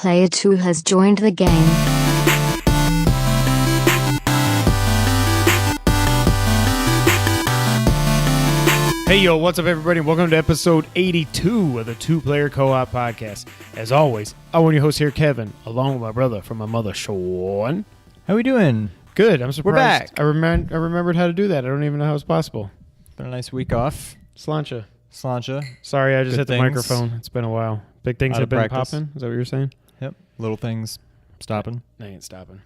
Player 2 has joined the game. Hey, yo, what's up, everybody? Welcome to episode 82 of the Two Player Co-op Podcast. As always, I'm one of your hosts here, Kevin, along with my brother from my mother, Sean. How we doing? Good. I'm surprised. We're back. I remembered how to do that. I don't even know how it's possible. Been a nice week off. Slancha. Sorry, I just hit the microphone. It's been a while. Big things have been popping. Is that what you're saying? Yep. Little things stopping. They ain't stopping.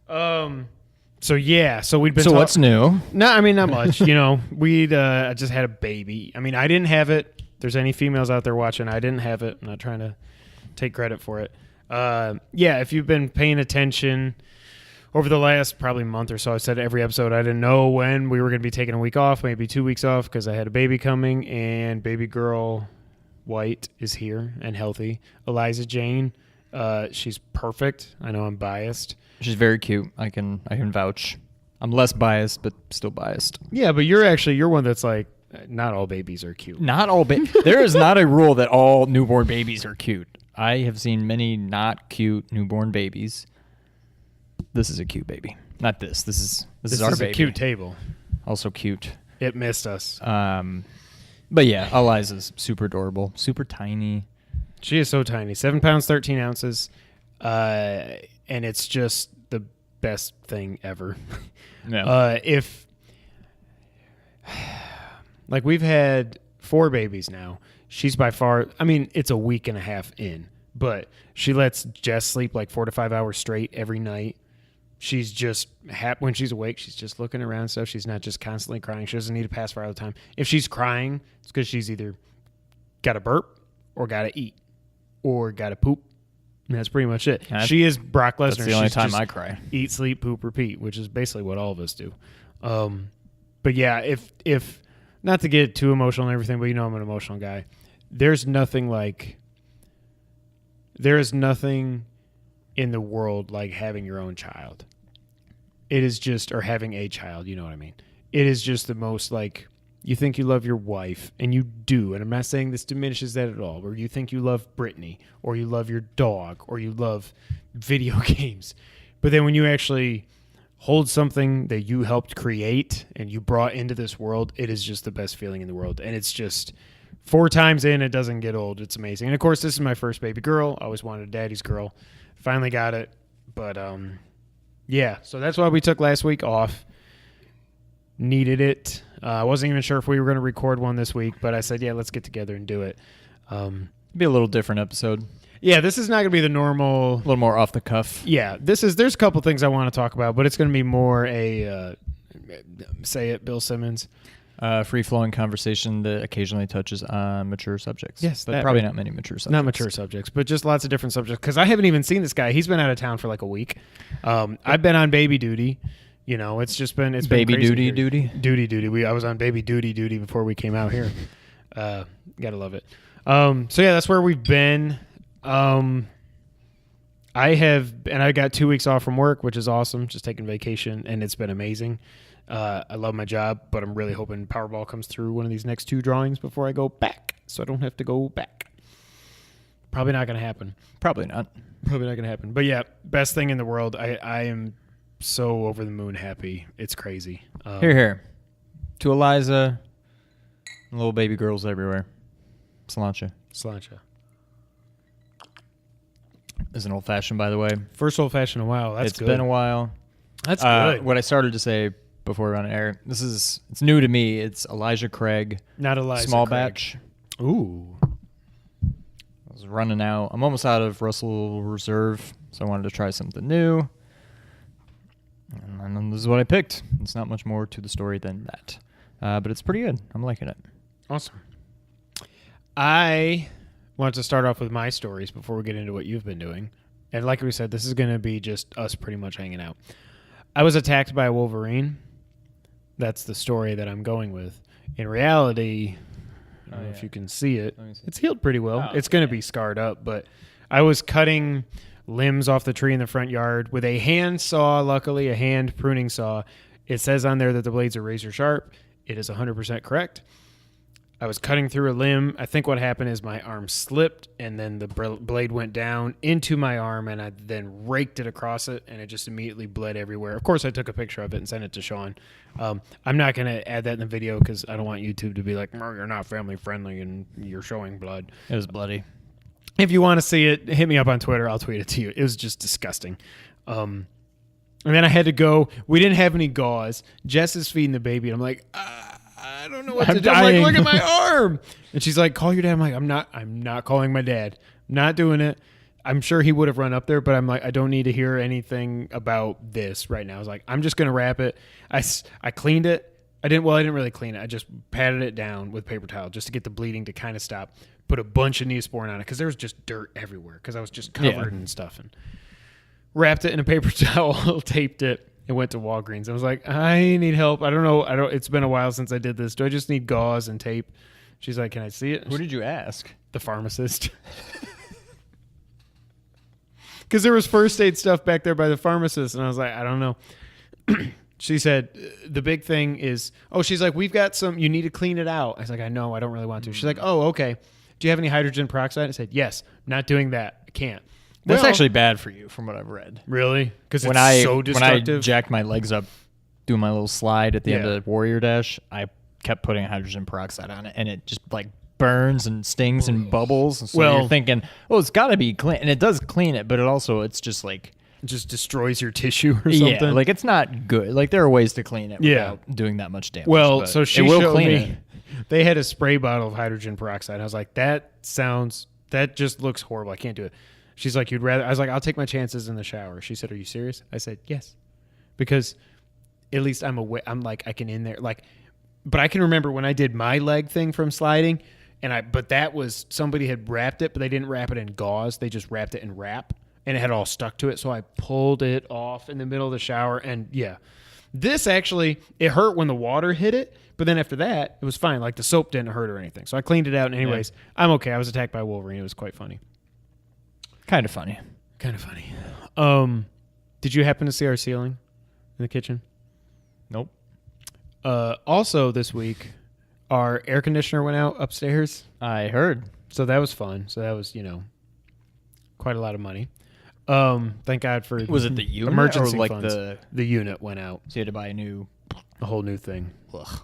So we'd been. So what's new? No, I mean not much. We'd just had a baby. I mean, I didn't have it. If there's any females out there watching, I didn't have it. I'm not trying to take credit for it. If you've been paying attention over the last probably month or so, I said every episode I didn't know when we were going to be taking a week off, maybe 2 weeks off, because I had a baby coming, and baby girl White is here and healthy. Eliza Jane, she's perfect. I know I'm biased. She's very cute. I can vouch. I'm less biased, but still biased. Yeah, but you're one that's like, not all babies are cute. Not all There is not a rule that all newborn babies are cute. I have seen many not cute newborn babies. This is a cute baby. Not this. This is our baby. This is a cute table. Also cute. It missed us. But yeah, Eliza's super adorable, super tiny. She is so tiny. 7 pounds, 13 ounces. And it's just the best thing ever. Yeah. We've had 4 babies now. She's by far, it's a week and a half in, but she lets Jess sleep like 4 to 5 hours straight every night. She's just happy when she's awake. She's just looking around and stuff. She's not just constantly crying. She doesn't need a pacifier all the time. If she's crying, it's because she's either got to burp or got to eat or got to poop. And that's pretty much it. She is Brock Lesnar. That's the only time I cry. Eat, sleep, poop, repeat, which is basically what all of us do. But yeah, if not to get too emotional and everything, but I'm an emotional guy. There is nothing in the world like having your own child. It is just, or having a child, you know what I mean? It is just the most like, you think you love your wife, and you do, and I'm not saying this diminishes that at all, or you think you love Brittany, or you love your dog, or you love video games. But then when you actually hold something that you helped create and you brought into this world, it is just the best feeling in the world. And it's just 4 times in, it doesn't get old. It's amazing. And of course, this is my first baby girl. I always wanted a daddy's girl. Finally got it. But so that's why we took last week off. Needed it. I wasn't even sure if we were going to record one this week, but I said, yeah, let's get together and do it. Be a little different episode. Yeah, this is not going to be the normal. A little more off the cuff. Yeah, there's a couple things I want to talk about, but it's going to be more a, say it, Bill Simmons. Free-flowing conversation that occasionally touches on mature subjects. Yes, but probably not many mature subjects. Not mature subjects, but just lots of different subjects. Because I haven't even seen this guy. He's been out of town for like a week. I've been on baby duty. It's just been baby been crazy duty. I was on baby duty before we came out here. Gotta love it. That's where we've been. I got 2 weeks off from work, which is awesome. Just taking vacation, and it's been amazing. I love my job, but I'm really hoping Powerball comes through one of these next 2 drawings before I go back, so I don't have to go back. Probably not going to happen. Probably not going to happen. But yeah, best thing in the world. I am so over the moon happy. It's crazy. Here. To Eliza, little baby girls everywhere. Slancha. Is an old-fashioned, by the way. First old-fashioned in a while. That's good. It's been a while. That's good. What I started to say before we were on air, it's new to me. It's Elijah Craig. Not Elijah Small Craig. batch. Ooh. I was running out. I'm almost out of Russell Reserve, so I wanted to try something new. And then this is what I picked. It's not much more to the story than that. But it's pretty good. I'm liking it. Awesome. I want to start off with my stories before we get into what you've been doing. And like we said, this is going to be just us pretty much hanging out. I was attacked by a Wolverine. That's the story that I'm going with. In reality, I don't know if you can see it. It's healed pretty well. It's going to be scarred up, but I was cutting limbs off the tree in the front yard with a hand saw, luckily, a hand pruning saw. It says on there that the blades are razor sharp. It is 100% correct. I was cutting through a limb. I think what happened is my arm slipped, and then the blade went down into my arm, and I then raked it across it, and it just immediately bled everywhere. Of course, I took a picture of it and sent it to Sean. I'm not going to add that in the video because I don't want YouTube to be like, you're not family friendly and you're showing blood. It was bloody. If you want to see it, hit me up on Twitter. I'll tweet it to you. It was just disgusting. And then I had to go. We didn't have any gauze. Jess is feeding the baby, and I'm like, I don't know what to do. I'm like, look at my arm. And she's like, call your dad. I'm like, I'm not calling my dad. Not doing it. I'm sure he would have run up there, but I'm like, I don't need to hear anything about this right now. I was like, I'm just going to wrap it. I cleaned it. I didn't really clean it. I just patted it down with paper towel just to get the bleeding to kind of stop. Put a bunch of Neosporin on it because there was just dirt everywhere because I was just covered in stuff. And wrapped it in a paper towel, taped it, and went to Walgreens. I was like, I need help. I don't know. It's been a while since I did this. Do I just need gauze and tape? She's like, can I see it? Who did you ask? The pharmacist. Because there was first aid stuff back there by the pharmacist, and I was like, I don't know. She said, the big thing is, she's like, we've got some, you need to clean it out. I was like, I know, I don't really want to. She's like, okay. Do you have any hydrogen peroxide? I said, yes. Not doing that. I can't. That's actually bad for you from what I've read. Really? Because it's so destructive? When I jacked my legs up doing my little slide at the end of the Warrior Dash, I kept putting hydrogen peroxide on it, and it just like burns and stings and bubbles. And so you're thinking, it's got to be clean. And it does clean it, but it's just like... It just destroys your tissue or something? Yeah, like it's not good. Like there are ways to clean it without doing that much damage. Well, so she will showed clean me... it. They had a spray bottle of hydrogen peroxide. I was like, that just looks horrible. I can't do it. She's like, you'd rather... I was like, I'll take my chances in the shower. She said, are you serious? I said, yes. Because at least I'm aware. I'm like, I can in there. Like, but I can remember when I did my leg thing from sliding, but that was, somebody had wrapped it, but they didn't wrap it in gauze. They just wrapped it in wrap, and it had all stuck to it. So I pulled it off in the middle of the shower, and this actually, it hurt when the water hit it, but then after that, it was fine. Like the soap didn't hurt or anything. So I cleaned it out, and anyways, I'm okay. I was attacked by a Wolverine. It was quite funny. Kind of funny. Did you happen to see our ceiling in the kitchen? Nope. Also this week, our air conditioner went out upstairs. I heard. So that was fun. So that was, quite a lot of money. Thank God for... Was it the unit emergency or like funds. The unit went out. So you had to buy a whole new thing. Ugh.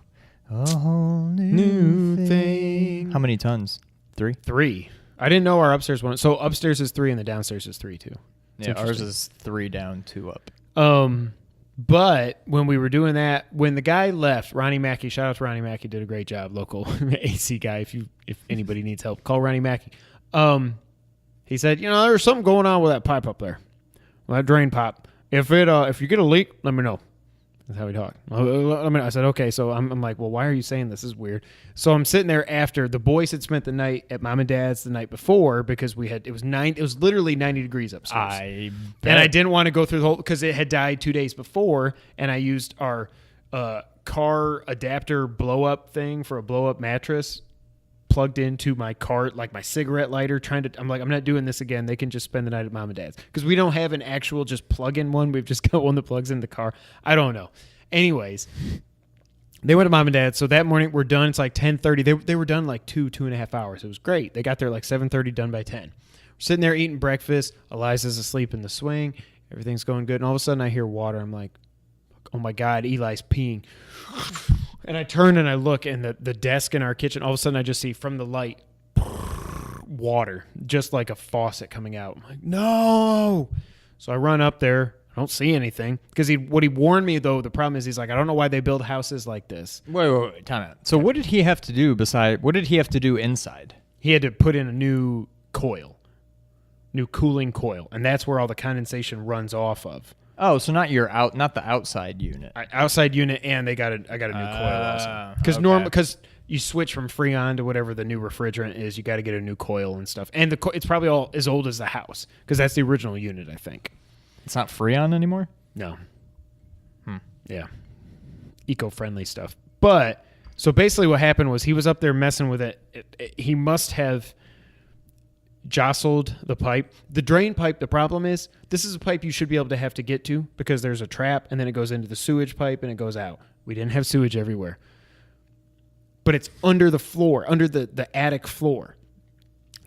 A whole new thing. How many tons? 3? 3. I didn't know our upstairs one. So upstairs is 3 and the downstairs is 3 too. Yeah, ours is 3 down, 2 up. But when we were doing that, when the guy left, Ronnie Mackey, shout out to Ronnie Mackey, did a great job, local AC guy. If anybody needs help, call Ronnie Mackey. He said, there's something going on with that pipe up there. Well, that drain pipe. If you get a leak, let me know. That's how we talk. I said, okay. So I'm like, well, why are you saying this? This is weird. So I'm sitting there after the boys had spent the night at Mom and Dad's the night before because it was literally 90 degrees upstairs. And I didn't want to go through the whole, because it had died 2 days before, and I used our car adapter blow up thing for a blow up mattress plugged into my cart, like my cigarette lighter, I'm like, I'm not doing this again. They can just spend the night at Mom and Dad's. Because we don't have an actual just plug-in one. We've just got one that plugs in the car. I don't know. Anyways, they went to Mom and Dad's. So that morning, we're done. It's like 10:30. They were done like 2.5 hours. It was great. They got there like 7:30, done by 10. We're sitting there eating breakfast. Eliza's asleep in the swing. Everything's going good. And all of a sudden, I hear water. I'm like, oh my God, Eli's peeing. And I turn and I look, and the desk in our kitchen, all of a sudden I just see from the light, water, just like a faucet coming out. I'm like, no. So I run up there. I don't see anything. Because what he warned me, though, the problem is he's like, I don't know why they build houses like this. Wait, time out. So what did he have to do what did he have to do inside? He had to put in a new cooling coil. And that's where all the condensation runs off of. Oh, so not the outside unit. Outside unit, and I got a new coil also. Because you switch from Freon to whatever the new refrigerant is, you got to get a new coil and stuff. And it's probably all as old as the house because that's the original unit, I think. It's not Freon anymore? No. Yeah. Eco-friendly stuff. But so basically, what happened was he was up there messing with it. He must have jostled the pipe. The drain pipe, the problem is this is a pipe you should be able to have to get to because there's a trap and then it goes into the sewage pipe and it goes out. We didn't have sewage everywhere. but it's under the floor, under the attic floor.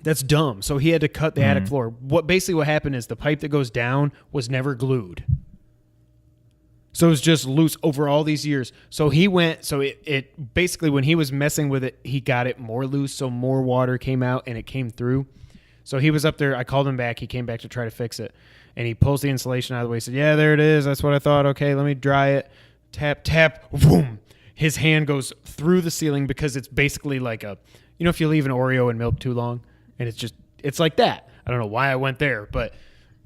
That's dumb. So he had to cut the attic floor. What happened is the pipe that goes down was never glued. So it was just loose over all these years. So he went, so it basically, when he was messing with it, he got it more loose, so more water came out and it came through. So he was up there. I called him back. He came back to try to fix it. And he pulls the insulation out of the way. He said, yeah, there it is. That's what I thought. Okay, let me dry it. Tap, tap, boom. His hand goes through the ceiling because it's basically like if you leave an Oreo in milk too long, and it's like that. I don't know why I went there, but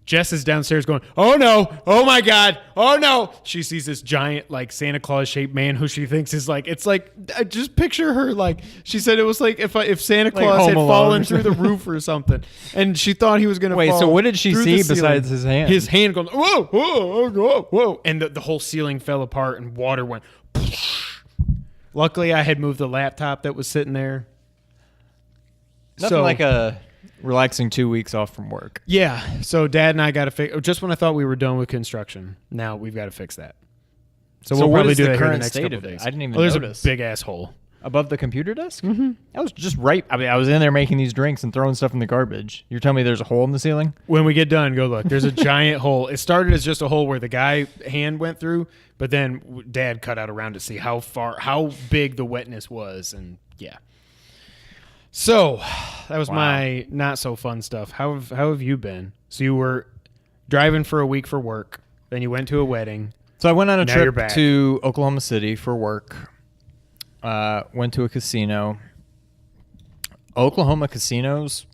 Jess is downstairs going, oh no, oh my God, oh no. She sees this giant like Santa Claus shaped man who she thinks is like, it's like, just picture her like, she said it was like if Santa Claus had fallen through the roof or something. And she thought he was going to fall. Wait, so what did she see besides his hand? His hand goes, whoa, whoa, whoa, whoa. And the whole ceiling fell apart and water went. Luckily, I had moved the laptop that was sitting there. Nothing like a relaxing 2 weeks off from work. Yeah. So Dad and I got to fix. Just when I thought we were done with construction, now we've got to fix that. So we'll probably do that here in the next couple of days. I didn't even notice. There's a big ass hole above the computer desk. Mm-hmm. I was just right. I mean, I was in there making these drinks and throwing stuff in the garbage. You're telling me there's a hole in the ceiling? When we get done, go look. There's a giant hole. It started as just a hole where the guy hand went through, but then Dad cut out around to see how big the wetness was, and yeah. So that was my not so fun stuff. How have you been? So you were driving for a week for work, then you went to a wedding. So I went on a trip to Oklahoma City for work. Went to a casino. Oklahoma casinos.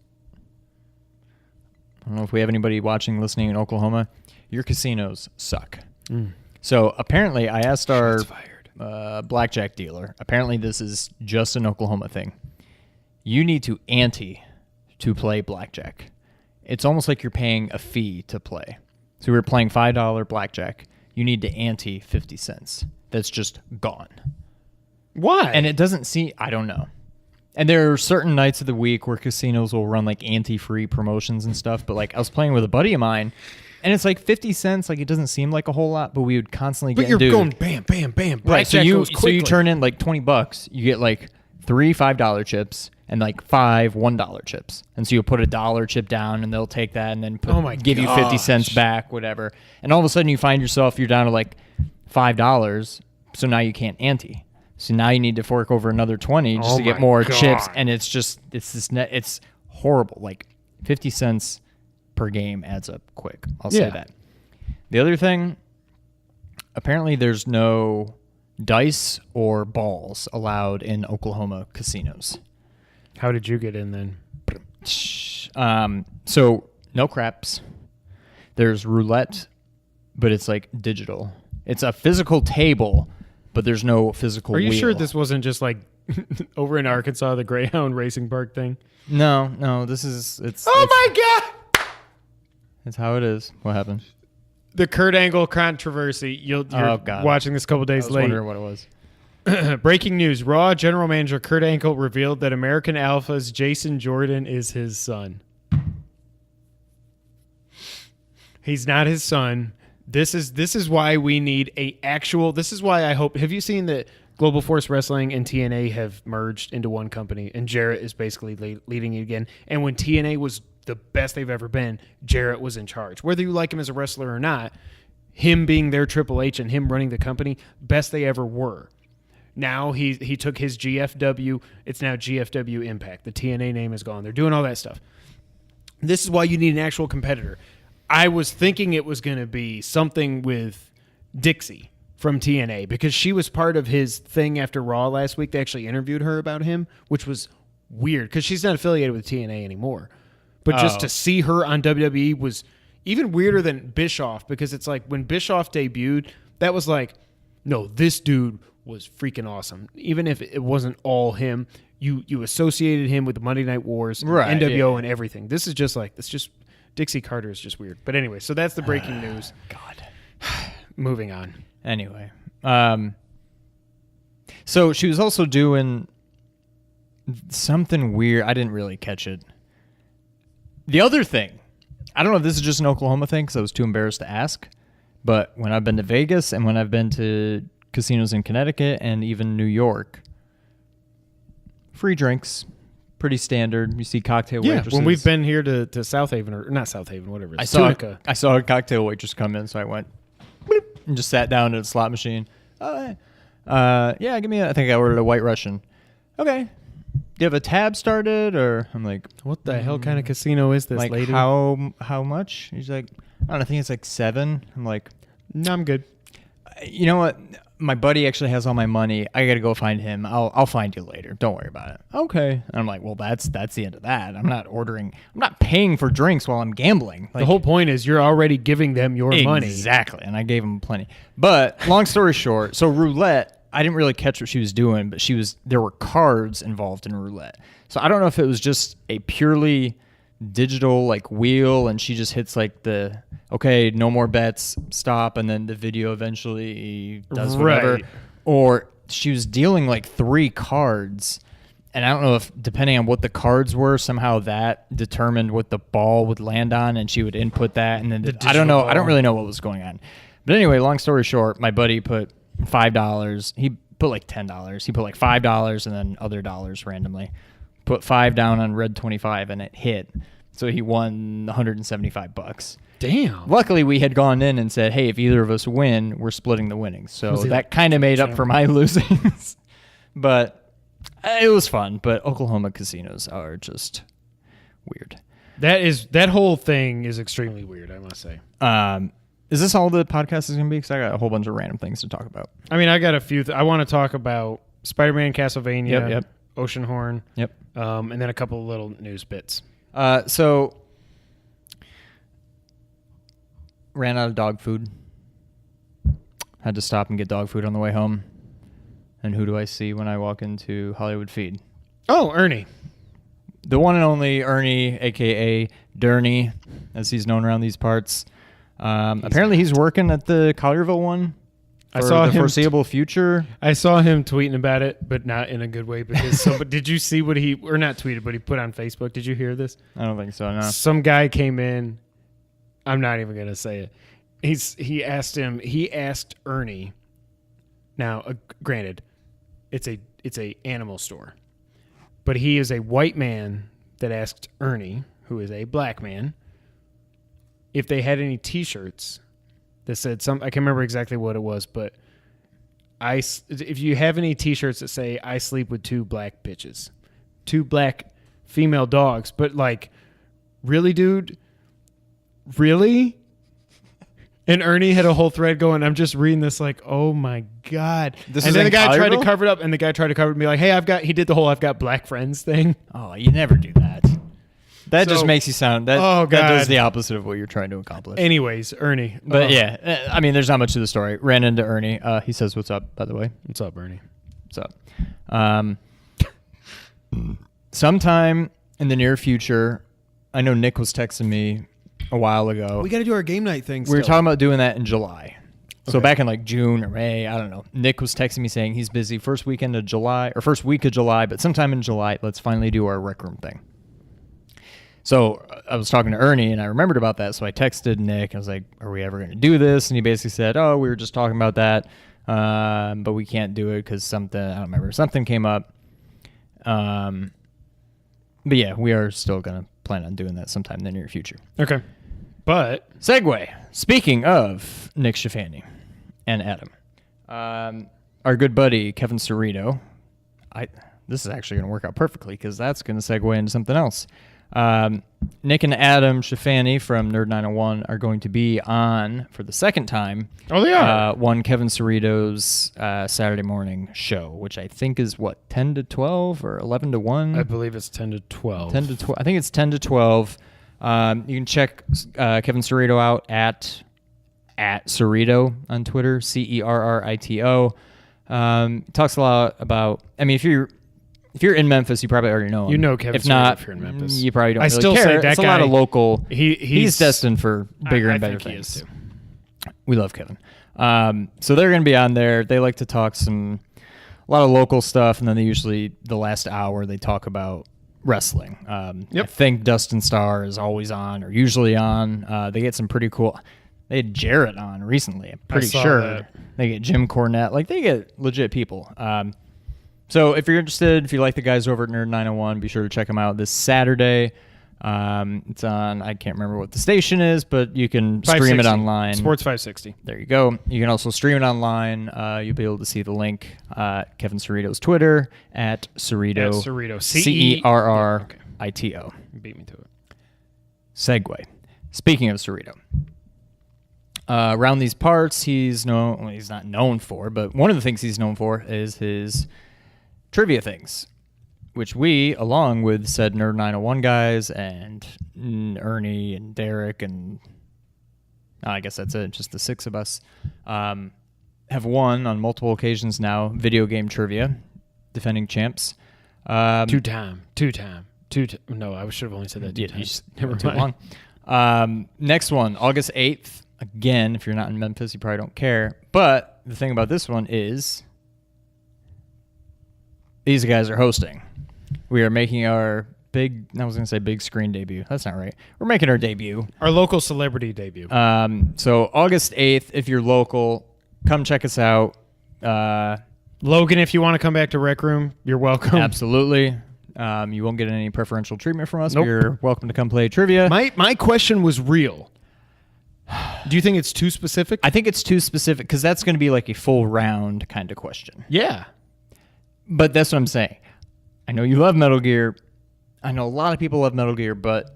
I don't know if we have anybody watching, listening in Oklahoma. Your casinos suck. So apparently, I asked our blackjack dealer. Apparently, this is just an Oklahoma thing. You need to ante to play blackjack. It's almost like you're paying a fee to play. So we were playing $5 blackjack. You need to ante 50 cents. That's just gone. Why? And it doesn't seem, I don't know. And there are certain nights of the week where casinos will run like ante-free promotions and stuff. But like I was playing with a buddy of mine, and it's like 50 cents. Like it doesn't seem like a whole lot, but we would constantly get. But you're going bam, bam, bam. Right. So you turn in like $20. You get like 3 $5 chips and like 5 $1 chips. And so you'll put a $1 chip down, and they'll take that and then give you 50 cents back, whatever. And all of a sudden you find yourself you're down to like $5. So now you can't ante. So now you need to fork over another 20 just to get more chips, and it's horrible. Like 50 cents per game adds up quick. I'll say that. The other thing, apparently there's no dice or balls allowed in Oklahoma casinos. How did you get in then? So no craps. There's roulette, but it's like digital. It's a physical table, but there's no physical wheel. Are you sure this wasn't just like over in Arkansas, the Greyhound Racing Park thing? No, this is, my God! That's how it is. What happened? The Kurt Angle controversy. You're watching this a couple days late. I was wondering what it was. Breaking news. Raw general manager Kurt Angle revealed that American Alpha's Jason Jordan is his son. He's not his son. This is why we need this is why I hope. Have you seen that Global Force Wrestling and TNA have merged into one company, and Jarrett is basically leading it again? And when TNA was the best they've ever been, Jarrett was in charge. Whether you like him as a wrestler or not, him being their Triple H and him running the company, best they ever were. Now he took his GFW. It's now GFW Impact. The TNA name is gone. They're doing all that stuff. This is why you need an actual competitor. I was thinking it was going to be something with Dixie from TNA because she was part of his thing after Raw last week. They actually interviewed her about him, which was weird because she's not affiliated with TNA anymore. But just to see her on WWE was even weirder than Bischoff, because it's like when Bischoff debuted, that was like, no, this dude was freaking awesome. Even if it wasn't all him, you associated him with the Monday Night Wars, right, NWO, and everything. This is just like, it's just... Dixie Carter is just weird. But anyway, so that's the breaking news. God. Moving on. Anyway. So she was also doing something weird. I didn't really catch it. The other thing, I don't know if this is just an Oklahoma thing because I was too embarrassed to ask, but when I've been to Vegas and when I've been to casinos in Connecticut and even New York, free drinks. Pretty standard. You see cocktail Yeah, waitresses. when we've been here to South Haven, or not South Haven, whatever it is. I Tunica. saw a cocktail waitress come in, so I went bloop, and just sat down at a slot machine. Yeah, give me I think I ordered a White Russian. Okay. Do you have a tab started? Or I'm like, What the hell kind of casino is this, like lady? how much? He's like, I don't know, I think it's like $7. I'm like, No, I'm good. you know what? My buddy actually has all my money. I got to go find him. I'll find you later. Don't worry about it. Okay. And I'm like, well, that's the end of that. I'm not paying for drinks while I'm gambling. Like, The whole point is you're already giving them your money. Exactly. And I gave him plenty. But long story short, so roulette, I didn't really catch what she was doing, but there were cards involved in roulette. So I don't know if it was just a purely digital like wheel and she just hits like the okay, no more bets, stop, and then the video eventually does whatever. Right. Or she was dealing like 3 cards, and I don't know if depending on what the cards were, somehow that determined what the ball would land on, and she would input that, and then I don't know. ball. I don't really know what was going on. But anyway, long story short, my buddy put $5. He put like $10. He put like $5 and then other dollars randomly. Put 5 down on red 25 and it hit. So he won $175. Damn. Luckily, we had gone in and said, hey, if either of us win, we're splitting the winnings. So Was he that like, kind of made up for my losings. But it was fun. But Oklahoma casinos are just weird. That whole thing is extremely weird, I must say. Is this all the podcast is going to be? Because I got a whole bunch of random things to talk about. I mean, I got a few. I want to talk about Spider-Man, Castlevania, Yep. Oceanhorn, Yep. And then a couple of little news bits. So ran out of dog food. Had to stop and get dog food on the way home. And who do I see when I walk into Hollywood Feed? Oh, Ernie. The one and only Ernie, a.k.a. Durney, as he's known around these parts. Apparently he's working at the Collierville one for I saw the him foreseeable future. I saw him tweeting about it, but not in a good way because did you see what or not tweeted, but he put on Facebook? Did you hear this? I don't think so, no. Some guy came in. I'm not even going to say it. He asked Ernie. Now, granted, it's a animal store. But he is a white man that asked Ernie, who is a black man, if they had any T-shirts that said I can't remember exactly what it was, but if you have any T-shirts that say "I sleep with 2 black bitches," 2 black female dogs, but like, really, dude, really? And Ernie had a whole thread going. I'm just reading this like, oh my god. This and is then in the guy tried to Collierville? cover it up, and the guy tried to cover it and be like, hey, he did the whole I've got black friends thing. Oh, you never do that. That just So- makes you sound... That Oh, that does God. the opposite of what you're trying to accomplish. Anyways, Ernie. But yeah, I mean, there's not much to the story. Ran into Ernie. He says, what's up, by the way. What's up, Ernie? What's up? Sometime in the near future, I know Nick was texting me a while ago. We got to do our game night thing. We were talking about doing that in July. So Okay. back in like June or May, I don't know. Nick was texting me saying he's busy first week of July, but sometime in July, let's finally do our rec room thing. So I was talking to Ernie and I remembered about that. So I texted Nick. I was like, are we ever going to do this? And he basically said, oh, we were just talking about that. But we can't do it because I don't remember, something came up. But yeah, we are still going to plan on doing that sometime in the near future. Okay. But Segue. Speaking of Nick Schifani and Adam, our good buddy Kevin Cerrito, this is actually going to work out perfectly because that's going to segue into something else. Nick and Adam Schifani from Nerd 901 are going to be on for the second time. Oh, they are. One Kevin Cerrito's Saturday morning show, which I think is 10 to 12 or 11 to 1. I believe it's 10 to 12. 10 to 12. I think it's 10 to 12. You can check Kevin Cerrito out at Cerrito on Twitter, Cerrito. Talks a lot about. I mean, if you're in Memphis, you probably already know him. You know Kevin If Cerrito not, if you're in Memphis. you probably don't. I really still care. say that it's guy, a lot of local. He's destined for bigger and better think he things. is too. We love Kevin. So they're going to be on there. They like to talk a lot of local stuff, and then the last hour they talk about wrestling. Yep. I think Dustin Starr is always on or usually on. They get some pretty cool. They had Jarrett on recently. I'm pretty saw sure that. they get Jim Cornette. Like they get legit people. So if you're interested, if you like the guys over at Nerd 901, be sure to check them out this Saturday. It's on, I can't remember what the station is, but you can stream it online. Sports 560. There you go. You can also stream it online. You'll be able to see the link. Kevin Cerrito's Twitter at Cerrito. Cerrito. Cerrito. Beat me to it. Segue. Speaking of Cerrito. Around these parts, he's not known for, but one of the things he's known for is his trivia things, which we, along with said Nerd 901 guys and Ernie and Derek and I guess that's it, just the six of us, have won on multiple occasions now video game trivia, defending champs. Two-time. No, I should have only said that two times. Never too mind. long. Next one, August 8th. Again, if you're not in Memphis, you probably don't care. But the thing about this one is these guys are hosting. We are making our big screen debut. That's not right. We're making our debut. Our local celebrity debut. So August 8th, if you're local, come check us out. Logan, if you want to come back to Rec Room, you're welcome. Absolutely. You won't get any preferential treatment from us. Nope. You're welcome to come play trivia. My question was real. Do you think it's too specific? I think it's too specific because that's going to be like a full round kind of question. Yeah. But that's what I'm saying. I know you love Metal Gear. I know a lot of people love Metal Gear, but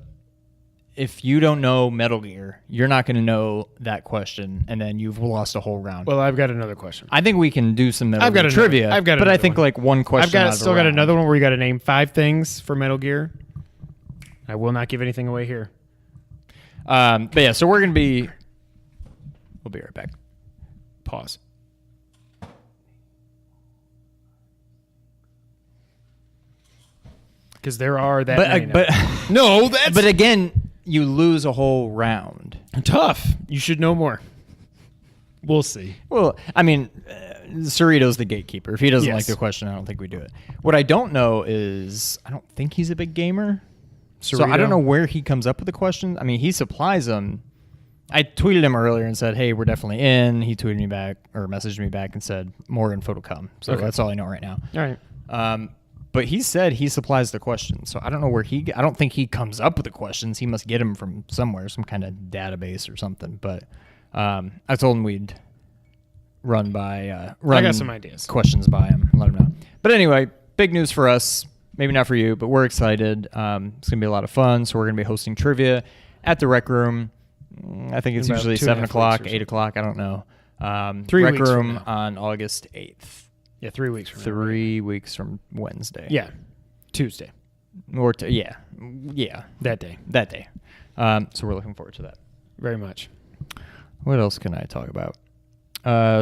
if you don't know Metal Gear, you're not going to know that question, and then you've lost a whole round. Well, I've got another question. I think we can do some Metal Gear trivia. But I think like one question. I've got another one where you got to name 5 things for Metal Gear. I will not give anything away here. But yeah, so we'll be right back. Pause. Because there are that many. But again, you lose a whole round. Tough. You should know more. We'll see. Well, I mean, Cerrito's the gatekeeper. If he doesn't like the question, I don't think we do it. What I don't know is, I don't think he's a big gamer. Cerrito. So I don't know where he comes up with the questions. I mean, he supplies them. I tweeted him earlier and said, hey, we're definitely in. He tweeted me back or messaged me back and said, more info to come. So that's all I know right now. All right. But he said he supplies the questions. So I don't know where I don't think he comes up with the questions. He must get them from somewhere, some kind of database or something. But I told him we'd run I got some ideas. Questions by him and let him know. But anyway, big news for us. Maybe not for you, but we're excited. It's going to be a lot of fun. So we're going to be hosting trivia at the Rec Room. I think it's usually 7 o'clock, 8 o'clock. I don't know. 3 Rec weeks Room from on August 8th. Yeah, 3 weeks from 3 weeks from Wednesday. Yeah, Tuesday. Yeah. That day. So we're looking forward to that. Very much. What else can I talk about?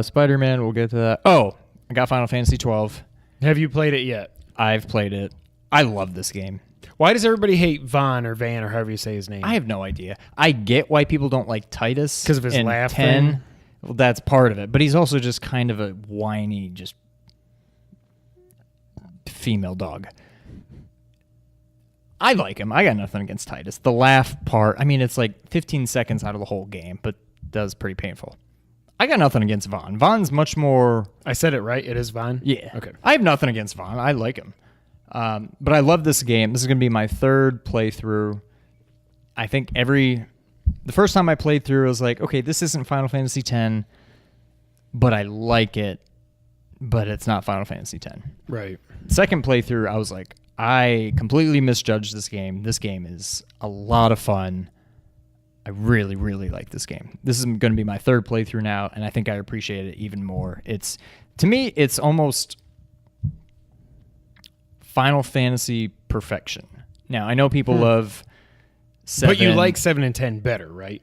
Spider-Man, we'll get to that. Oh, I got Final Fantasy XII. Have you played it yet? I've played it. I love this game. Why does everybody hate Van or however you say his name? I have no idea. I get why people don't like Titus. Because of his laugh 10. thing? Well, that's part of it. But he's also just kind of a whiny, just female dog. I like him. I got nothing against Titus. The laugh part, I mean, it's like 15 seconds out of the whole game, but that's pretty painful. I got nothing against Vaughn. Vaughn's much more... I said it right. It is Vaughn? Yeah. Okay. I have nothing against Vaughn. I like him. But I love this game. This is going to be my third playthrough. I think the first time I played through, I was like, okay, this isn't Final Fantasy X, but I like it, but it's not Final Fantasy X. Right. Second playthrough, I was like, I completely misjudged this game. This game is a lot of fun. I really, really like this game. This is going to be my third playthrough now, and I think I appreciate it even more. To me, it's almost Final Fantasy perfection. Now, I know people love 7. But you like 7 and 10 better, right?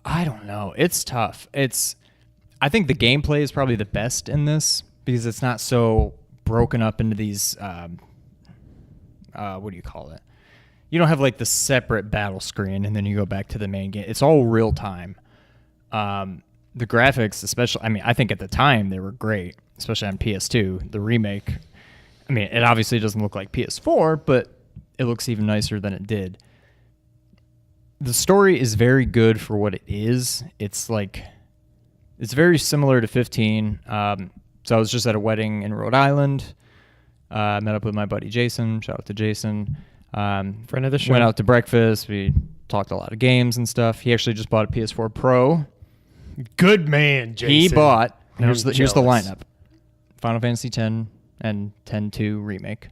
I don't know. It's tough. I think the gameplay is probably the best in this because it's not so broken up into these, what do you call it? You don't have like the separate battle screen and then you go back to the main game. It's all real time. The graphics, especially, I mean, I think at the time they were great, especially on PS2. The remake, I mean, it obviously doesn't look like PS4, but it looks even nicer than it did. The story is very good for what it is. It's very similar to 15. So I was just at a wedding in Rhode Island. Met up with my buddy Jason. Shout out to Jason. Friend of the show. Went out to breakfast. We talked a lot of games and stuff. He actually just bought a PS4 Pro. Good man, Jason. He bought. Now Here's I'm the jealous. lineup: Final Fantasy X and X-2 remake,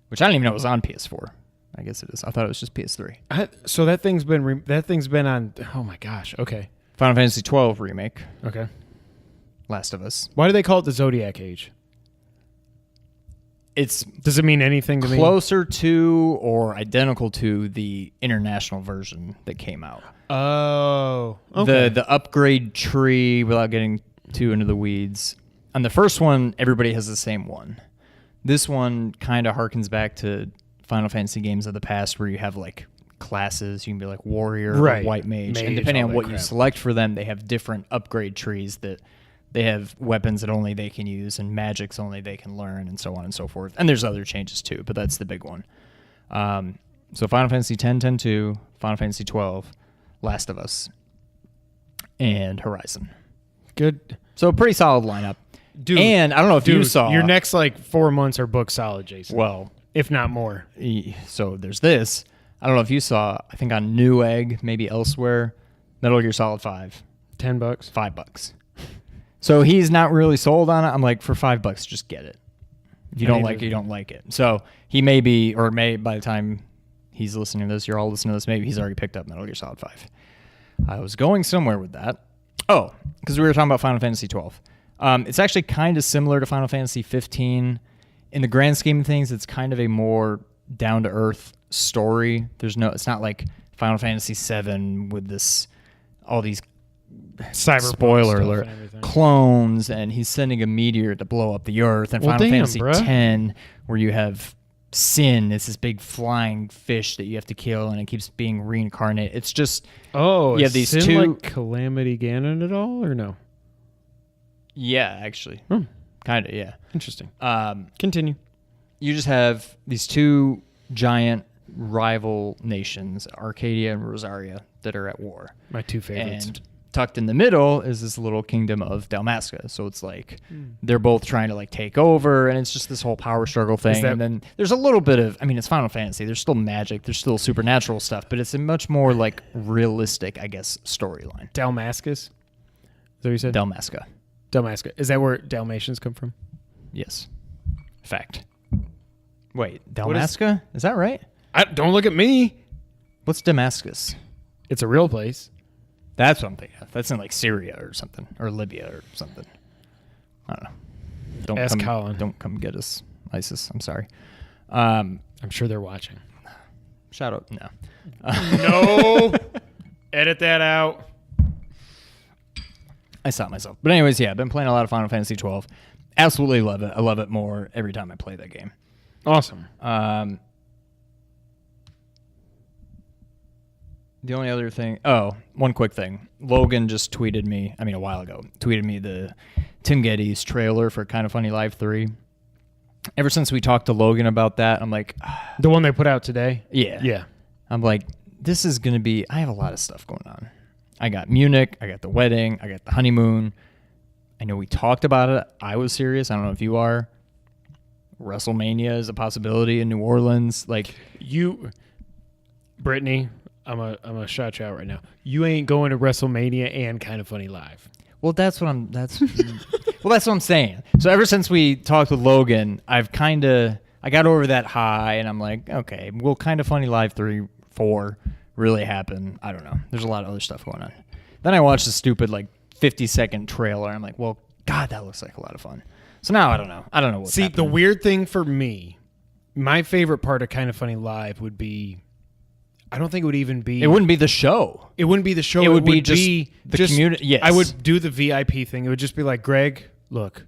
which I didn't even know was on PS4. I guess it is. I thought it was just PS3. So that thing's been on. Oh my gosh. Okay. Final Fantasy XII remake. Okay. Last of Us. Why do they call it the Zodiac Age? Does it mean anything to me? Closer to or identical to the international version that came out. Oh. Okay. The upgrade tree, without getting too into the weeds. On the first one, everybody has the same one. This one kind of harkens back to Final Fantasy games of the past where you have like classes. You can be like warrior or white mage. And depending on what you select for them, they have different upgrade trees that they have weapons that only they can use and magics only they can learn and so on and so forth. And there's other changes too, but that's the big one. So Final Fantasy X, X-2, Final Fantasy XII, Last of Us, and Horizon. Good. So a pretty solid lineup. Dude, and I don't know if you saw... Your next 4 months are book solid, Jason. Well... If not more. So there's this. I don't know if you saw, I think on Newegg, maybe elsewhere, Metal Gear Solid 5. $10. $5. So he's not really sold on it. I'm like, for $5, just get it. If you don't like it, you don't like it. So he may be, or may by the time he's listening to this, you're all listening to this, maybe he's already picked up Metal Gear Solid 5. I was going somewhere with that. Oh, because we were talking about Final Fantasy 12. It's actually kind of similar to Final Fantasy 15. In the grand scheme of things, it's kind of a more down-to-earth story. It's not like Final Fantasy VII with all these spoiler alert clones, and he's sending a meteor to blow up the earth. And Final Fantasy X, where you have Sin, it's this big flying fish that you have to kill, and it keeps being reincarnated. It's just you have these Sin two like Calamity Ganon at all, or no? Yeah, actually. Kind of, yeah. Interesting. Continue. You just have these two giant rival nations, Arcadia and Rosaria, that are at war. My two favorites. And tucked in the middle is this little kingdom of Dalmasca. So it's like they're both trying to take over, and it's just this whole power struggle thing. And then there's a little bit of, it's Final Fantasy. There's still magic. There's still supernatural stuff, but it's a much more realistic, I guess, storyline. Dalmascus? Is that what you said? Dalmasca. Dalmasca. Is that where Dalmatians come from? Yes. Fact. Wait, Dalmasca? Is that right? Don't look at me. What's Damascus? It's a real place. That's what I'm thinking of. That's in Syria or something, or Libya or something. I don't know. Ask Colin. Don't come get us, ISIS. I'm sorry. I'm sure they're watching. Shout out. No. No. Edit that out. I stopped myself. But anyways, yeah, I've been playing a lot of Final Fantasy XII. Absolutely love it. I love it more every time I play that game. Awesome. The only other thing... Oh, one quick thing. Logan just tweeted me, a while ago, the Tim Geddes trailer for Kind of Funny Live 3. Ever since we talked to Logan about that, I'm like... The one they put out today? Yeah. Yeah. I'm like, this is going to be... I have a lot of stuff going on. I got Munich, I got the wedding, I got the honeymoon. I know we talked about it. I was serious. I don't know if you are. WrestleMania is a possibility in New Orleans. Brittany, I'm a shout you out right now. You ain't going to WrestleMania and Kind of Funny Live. Well, that's what I'm saying. So ever since we talked with Logan, I got over that high, and I'm like, okay, will Kind of Funny Live 3, 4 really happen? I don't know. There's a lot of other stuff going on. Then I watched the stupid 50-second trailer. I'm like, well, God, that looks like a lot of fun. So now I don't know. I don't know what's happening. The weird thing for me, my favorite part of Kind of Funny Live would be, I don't think it would even be... It wouldn't be the show. It wouldn't be the show. It would be just the community. Yes. I would do the VIP thing. It would just be like, Greg, look,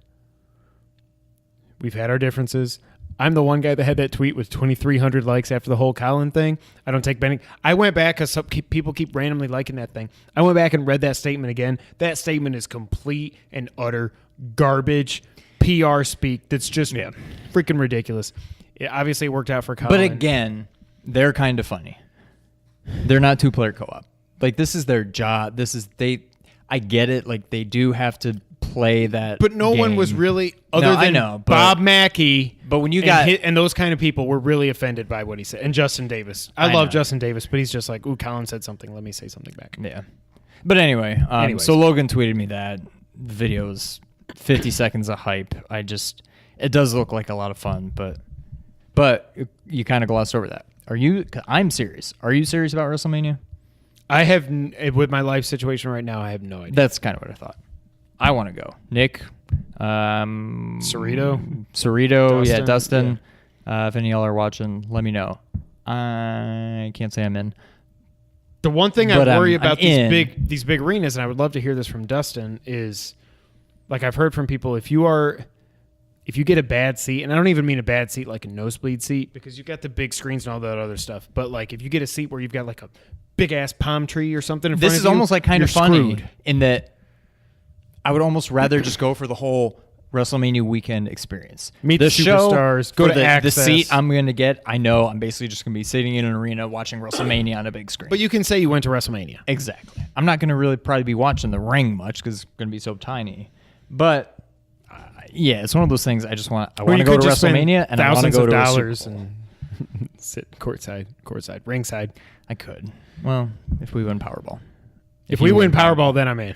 we've had our differences. I'm the one guy that had that tweet with 2,300 likes after the whole Colin thing. I don't take bending. I went back because people keep randomly liking that thing. I went back and read that statement again. That statement is complete and utter garbage PR speak. That's just freaking ridiculous. Obviously, it worked out for Colin. But again, they're kind of funny. They're not two-player co-op. This is their job. I get it. They do have to play that. But no one was game. really, other than but, Bob Mackey. But when you and those kind of people were really offended by what he said. And Justin Davis. I love Justin Davis, but he's just like, ooh, Colin said something. Let me say something back. Yeah. But anyway, so Logan tweeted me that the video is 50 seconds of hype. It does look like a lot of fun, but you kind of glossed over that. I'm serious. Are you serious about WrestleMania? I have, with my life situation right now, I have no idea. That's kind of what I thought. I want to go. Nick, Cerrito, Dustin. Yeah, Dustin. Yeah. If any of y'all are watching, let me know. I can't say I'm in. The one thing I worry about these big arenas, and I would love to hear this from Dustin, is like I've heard from people, if you get a bad seat, and I don't even mean a bad seat like a nosebleed seat, because you've got the big screens and all that other stuff, but like if you get a seat where you've got like a big ass palm tree or something in front of you, this is almost like kind of funny screwed. In that I would almost rather just go for the whole WrestleMania weekend experience. Meet the superstars, go to the Access. seat I'm going to get. I know I'm basically just going to be sitting in an arena watching WrestleMania on a big screen. But you can say you went to WrestleMania. Exactly. I'm not going to really probably be watching the ring much because it's going to be so tiny. But yeah, it's one of those things I want to go to WrestleMania and I want to go to dollars and sit courtside, ringside. I could. Well, if we win Powerball. If we win Powerball, then I'm in.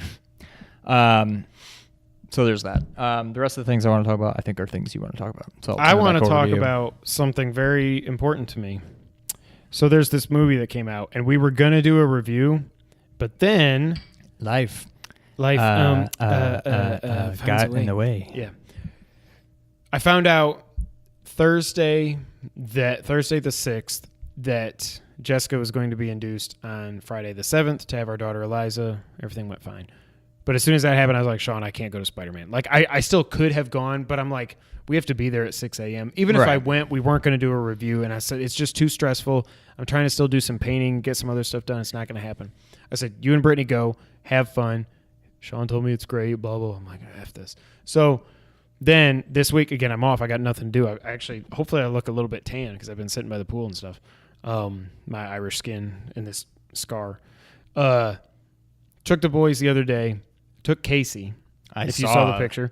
So there's that. The rest of the things I want to talk about, I think, are things you want to talk about. So I want to talk about something very important to me. So there's this movie that came out, and we were going to do a review, but then... Life got in the way. Yeah. I found out Thursday the 6th that Jessica was going to be induced on Friday the 7th to have our daughter Eliza. Everything went fine. But as soon as that happened, I was like, Sean, I can't go to Spider-Man. Like, I still could have gone, but I'm like, we have to be there at 6 a.m. Even if I went, we weren't going to do a review. And I said, it's just too stressful. I'm trying to still do some painting, get some other stuff done. It's not going to happen. I said, you and Brittany go, have fun. Sean told me it's great, blah, blah. I'm like, F this. So then this week, again, I'm off. I got nothing to do. I actually, hopefully I look a little bit tan because I've been sitting by the pool and stuff. My Irish skin and this scar. Took the boys the other day. Took Casey. If you saw the picture.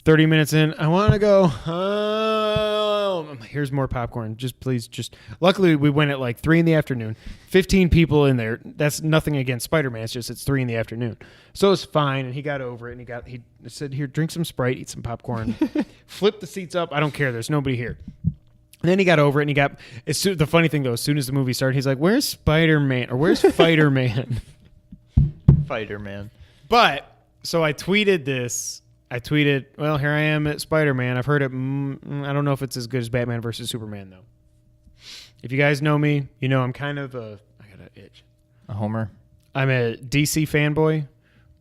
30 minutes in, I want to go home. Here's more popcorn. Just please, luckily we went at like 3 p.m. 15 people in there. That's nothing against Spider-Man. It's just it's 3 p.m. So it's fine. And he got over it and he said, here, drink some Sprite, eat some popcorn, flip the seats up. I don't care. There's nobody here. And then he got over it and the funny thing though, as soon as the movie started, he's like, where's Spider-Man or where's Fighter-Man? Fighter-Man. But so I tweeted this. Well, here I am at Spider-Man. I've heard it. I don't know if it's as good as Batman versus Superman, though. If you guys know me, you know I'm kind of I got an itch. A homer? I'm a DC fanboy.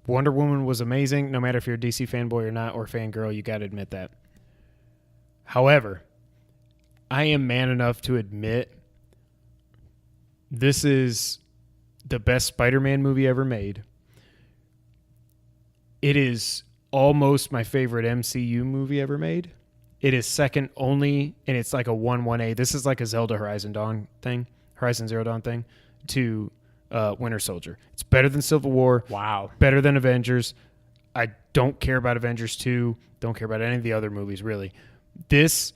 Wonder Woman was amazing. No matter if you're a DC fanboy or not, or fangirl, you got to admit that. However, I am man enough to admit this is the best Spider-Man movie ever made. It is almost my favorite MCU movie ever made. It is second only, and it's like a 1-1A. This is like a Zelda Horizon Zero Dawn thing, to Winter Soldier. It's better than Civil War. Wow. Better than Avengers. I don't care about Avengers 2. Don't care about any of the other movies, really. This,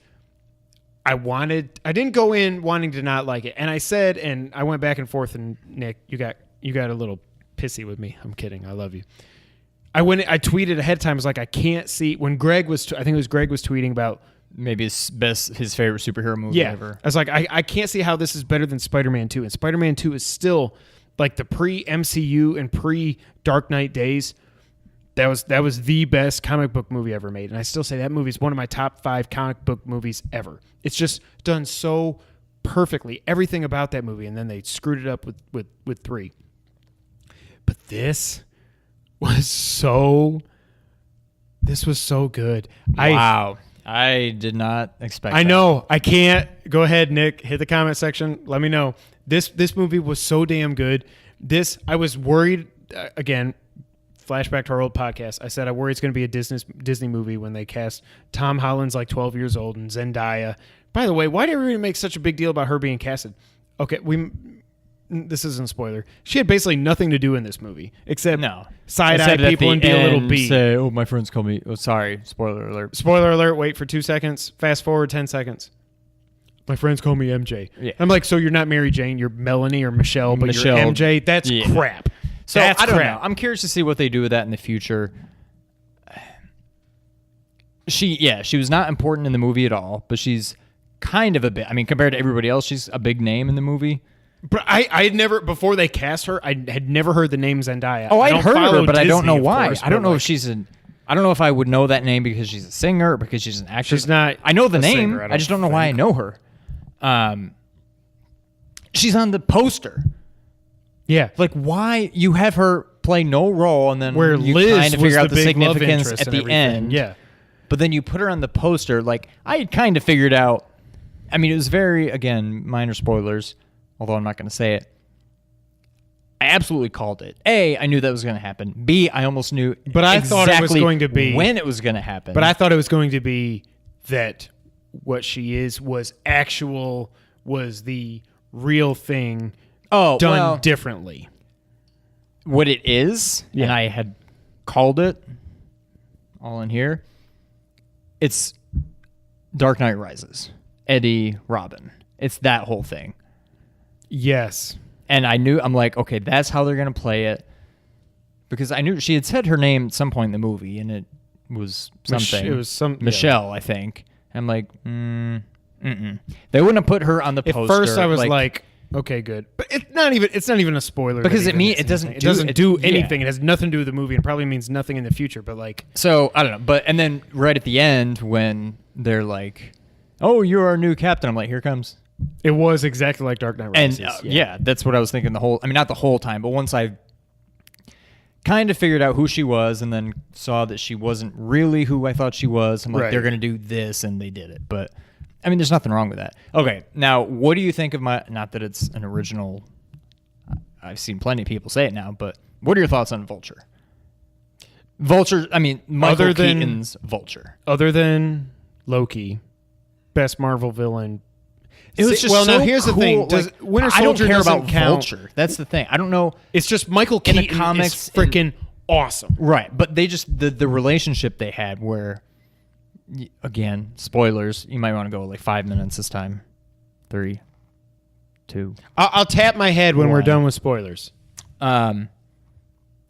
I didn't go in wanting to not like it. And I said, and I went back and forth, and Nick, you got a little pissy with me. I'm kidding. I love you. I tweeted ahead of time. I was like, I can't see when Greg was. I think it was Greg was tweeting about maybe his favorite superhero movie ever. I was like, I can't see how this is better than Spider-Man 2, and Spider-Man 2 is still like the pre-MCU and pre-Dark Knight days. That was the best comic book movie ever made, and I still say that movie is one of my top 5 comic book movies ever. It's just done so perfectly, everything about that movie, and then they screwed it up with 3. But this was so good. Wow. I did not expect that. I know. I can't. Go ahead, Nick. Hit the comment section. Let me know. This movie was so damn good. I was worried, again, flashback to our old podcast. I said I worry it's going to be a Disney movie when they cast Tom Holland's like 12 years old and Zendaya. By the way, why did everybody make such a big deal about her being casted? Okay, this isn't a spoiler. She had basically nothing to do in this movie except No. side-eye Except at people the and be a little end bee. Say, oh, my friends call me. Oh, sorry. Spoiler alert. Spoiler alert, wait for 2 seconds. Fast forward 10 seconds. My friends call me MJ. Yeah. I'm like, so you're not Mary Jane, you're Melanie or Michelle, but Michelle. you're MJ? That's crap. So That's I don't crap. know. I'm curious to see what they do with that in the future. She was not important in the movie at all, but she's kind of a bit. I mean, compared to everybody else, she's a big name in the movie. But I had never, before they cast her, I had never heard the name Zendaya. Oh, I'd don't heard of follow her, but I don't Disney, know of why. course, I don't but, know like, if she's an. I don't know if I would know that name because she's a singer or because she's an actress. She's not. I know the a name. singer, I just don't know why I know her. She's on the poster. Yeah. Like, why you have her play no role and then Where you Liz kind of was figure out the the big love significance interest at and the everything. end. Yeah. But then you put her on the poster. Like, I had kind of figured out. I mean, it was very, again, minor spoilers, although I'm not going to say it. I absolutely called it. A, I knew that was going to happen. B, I almost knew But I thought it was going to be when it was going to happen. But I thought it was going to be that what she was the real thing done differently. What it is, Yeah. and I had called it all in here, it's Dark Knight Rises. Eddie Robin. It's that whole thing. Yes. And I'm like, okay, that's how they're going to play it. Because I knew she had said her name at some point in the movie, and it was something. It was some Michelle, I think. And I'm like, mm-mm. They wouldn't have put her on the At poster. first, I was like, okay, good. But it's not even a spoiler. Because that it doesn't do yeah. anything. It has nothing to do with the movie and probably means nothing in the future. But like, so I don't know. But and then right at the end when they're like, "Oh, you're our new captain," I'm like, "Here comes." it was exactly like Dark Knight Rises. And yeah, that's what I was thinking not the whole time, but once I kind of figured out who she was and then saw that she wasn't really who I thought she was, I'm like, Right. they're going to do this, and they did it. But, I mean, there's nothing wrong with that. Okay, now, what do you think of not that it's an original, I've seen plenty of people say it now, but what are your thoughts on Vulture? Michael Keaton's Vulture. Other than Loki, best Marvel villain. It was just now so here's the cool. thing. Winter I don't Soldier care doesn't about count. Vulture. That's the thing. I don't know. It's just Michael In the Keaton comics, is freaking awesome. Right, but they just the relationship they had where, again, spoilers. You might want to go like 5 minutes this time. 3, 2. I'll tap my head when we're One. done with spoilers.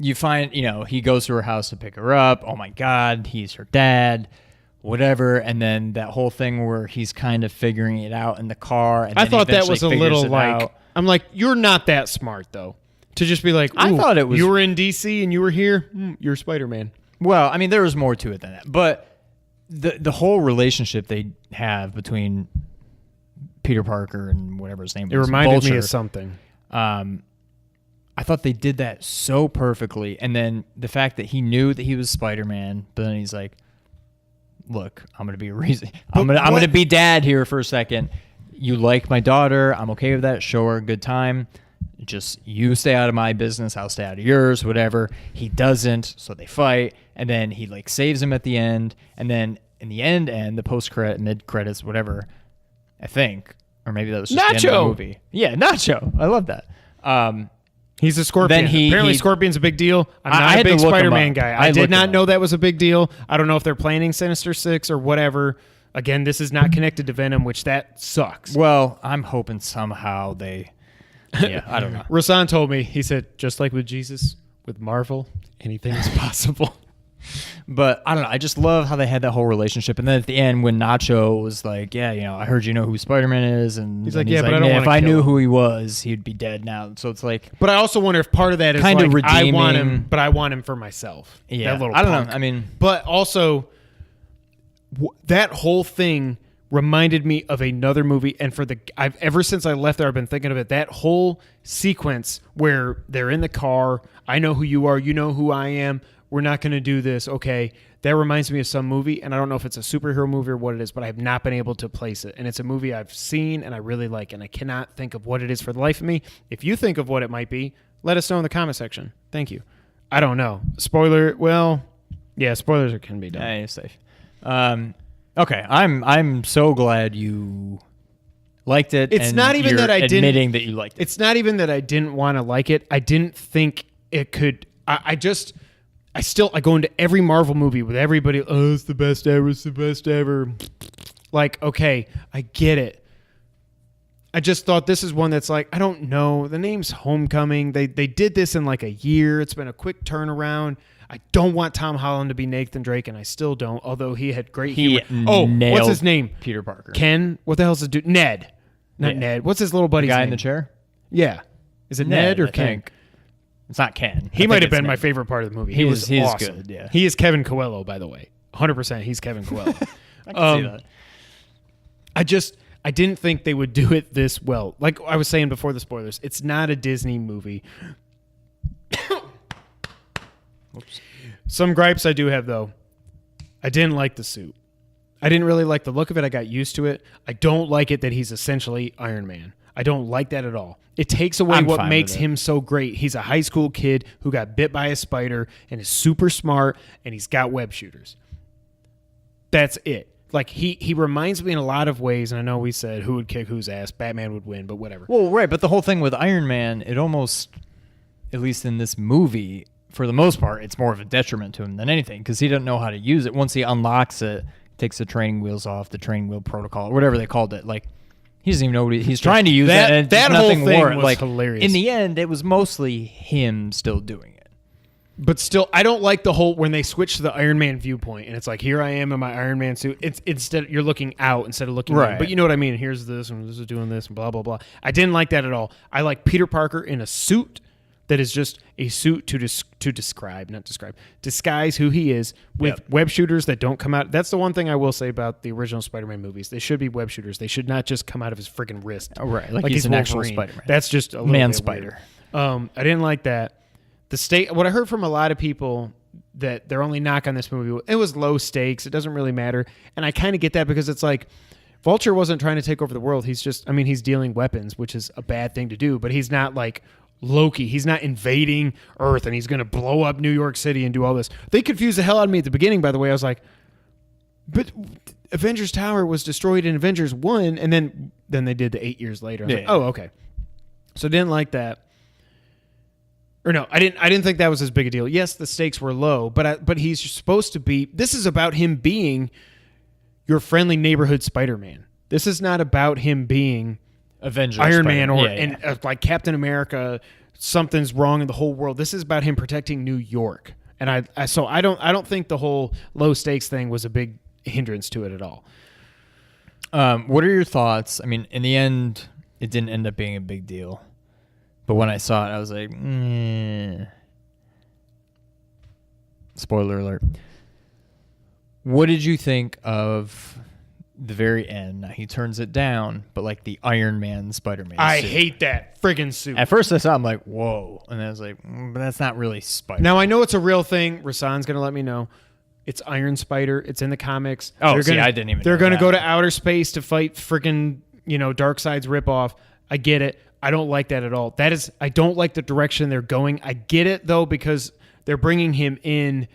You find he goes to her house to pick her up. Oh my God, he's her dad. Whatever, and then that whole thing where he's kind of figuring it out in the car. And I then thought he that was a eventually little figures it like out. I'm like, you're not that smart though. To just be like, I thought it was- you were in DC and you were here. You're Spider-Man. Well, I mean, there was more to it than that, but the whole relationship they have between Peter Parker and whatever his name It was, reminded Vulture, me of something. I thought they did that so perfectly, and then the fact that he knew that he was Spider-Man, but then he's like, "Look, I'm gonna be a reason. I'm gonna be dad here for a second. You like my daughter? I'm okay with that. Show her a good time. Just you stay out of my business. I'll stay out of yours. Whatever." He doesn't, so they fight, and then he like saves him at the end, and then in the end and the mid credits, whatever. I think, or maybe that was just the end of the movie. Yeah, Nacho. I love that. He's a Scorpion. Then Apparently, Scorpion's a big deal. I'm I not had a to big look him Spider-Man up. guy. I I did looked not him know up. that was a big deal. I don't know if they're planning Sinister Six or whatever. Again, this is not connected to Venom, which that sucks. Well, I'm hoping somehow they. Yeah, I don't know. Rasan told me, he said, just like with Jesus, with Marvel, anything is possible. But I don't know. I just love how they had that whole relationship. And then at the end, when Nacho was like, "Yeah, I heard you know who Spider-Man is," and He's like, "Yeah, but I don't "Man, wanna if I kill knew him." who he was, he'd be dead now." So it's like, But I also wonder if part of that is Kinda like, I want redeeming- him, but I want him for myself. yeah, That little I don't punk. know. I mean, But also, that whole thing reminded me of another movie, and ever since I left there, I've been thinking of it. That whole sequence where they're in the car, I know who you are, you know who I am. We're not going to do this. Okay, that reminds me of some movie, and I don't know if it's a superhero movie or what it is, but I have not been able to place it. And it's a movie I've seen and I really like, and I cannot think of what it is for the life of me. If you think of what it might be, let us know in the comment section. Thank you. I don't know. Spoiler. Well, yeah, spoilers can be done. you're safe. Okay, I'm so glad you liked it. It's and not even you're that I didn't admitting that you liked it. It's not even that I didn't want to like it. I didn't think it could. I go into every Marvel movie with everybody. Oh, it's the best ever. It's the best ever. Like, okay, I get it. I just thought this is one that's like, I don't know. The name's Homecoming. They did this in like a year. It's been a quick turnaround. I don't want Tom Holland to be Nathan Drake, and I still don't, although he had great humor. Oh, what's his name? Peter Parker. Ken? What the hell's his dude? Ned. Not Ned. What's his little buddy's guy name? in the chair? Yeah. Is it Ned or I Ken? think. It's not Ken. He might have been my favorite part of the movie. He was awesome. Good, yeah. He is Kevin Coelho, by the way. 100% he's Kevin Coelho. I can see that. I didn't think they would do it this well. Like I was saying before the spoilers, it's not a Disney movie. Oops. Some gripes I do have, though. I didn't like the suit. I didn't really like the look of it. I got used to it. I don't like it that he's essentially Iron Man. I don't like that at all. It takes away what makes him so great. He's a high school kid who got bit by a spider and is super smart, and he's got web shooters. That's it. Like, he reminds me in a lot of ways, and I know we said who would kick whose ass, Batman would win, but whatever. Well, right, but the whole thing with Iron Man, it almost, at least in this movie, for the most part, it's more of a detriment to him than anything because he doesn't know how to use it. Once he unlocks it, takes the training wheels off, the training wheel protocol, or whatever they called it, like, he doesn't even know what he's trying to use it. And that whole thing was like, hilarious. In the end, it was mostly him still doing it. But still, I don't like the whole when they switch to the Iron Man viewpoint and it's like, here I am in my Iron Man suit. It's instead you're looking out instead of looking in. But you know what I mean? Here's this and this is doing this and blah blah blah. I didn't like that at all. I like Peter Parker in a suit that is just a suit to disguise who he is with web shooters that don't come out. That's the one thing I will say about the original Spider-Man movies. They should be web shooters. They should not just come out of his freaking wrist. Oh, right, like he's an actual Spider-Man. That's just a little man bit spider. Weird. I didn't like that. What I heard from a lot of people that their only knock on this movie, it was low stakes. It doesn't really matter. And I kind of get that because it's like Vulture wasn't trying to take over the world. He's just, I mean, he's dealing weapons, which is a bad thing to do, but he's not like Loki. He's not invading Earth and he's going to blow up New York City and do all this. They confused the hell out of me at the beginning, by the way. I was like, but Avengers Tower was destroyed in Avengers 1 and then they did the 8 years later. I was like, oh, okay. So didn't like that. Or no, I didn't think that was as big a deal. Yes, the stakes were low, but he's supposed to be. This is about him being your friendly neighborhood Spider-Man. This is not about him being Avengers, Iron Man or like Captain America. Something's wrong in the whole world. This is about him protecting New York. And I don't think the whole low stakes thing was a big hindrance to it at all. What are your thoughts? I mean, in the end, it didn't end up being a big deal. But when I saw it, I was like, Spoiler alert. What did you think of the very end? Now, he turns it down, but like the Iron Man Spider-Man I suit. hate that friggin' suit. At first I saw it, I'm like, whoa. And then I was like, but that's not really Spider. Now, I know it's a real thing. Rasan's going to let me know. It's Iron Spider. It's in the comics. Oh, I didn't even They're know going to that. go to outer space to fight friggin', Darkseid's ripoff. I get it. I don't like that at all. I don't like the direction they're going. I get it, though, because they're bringing him in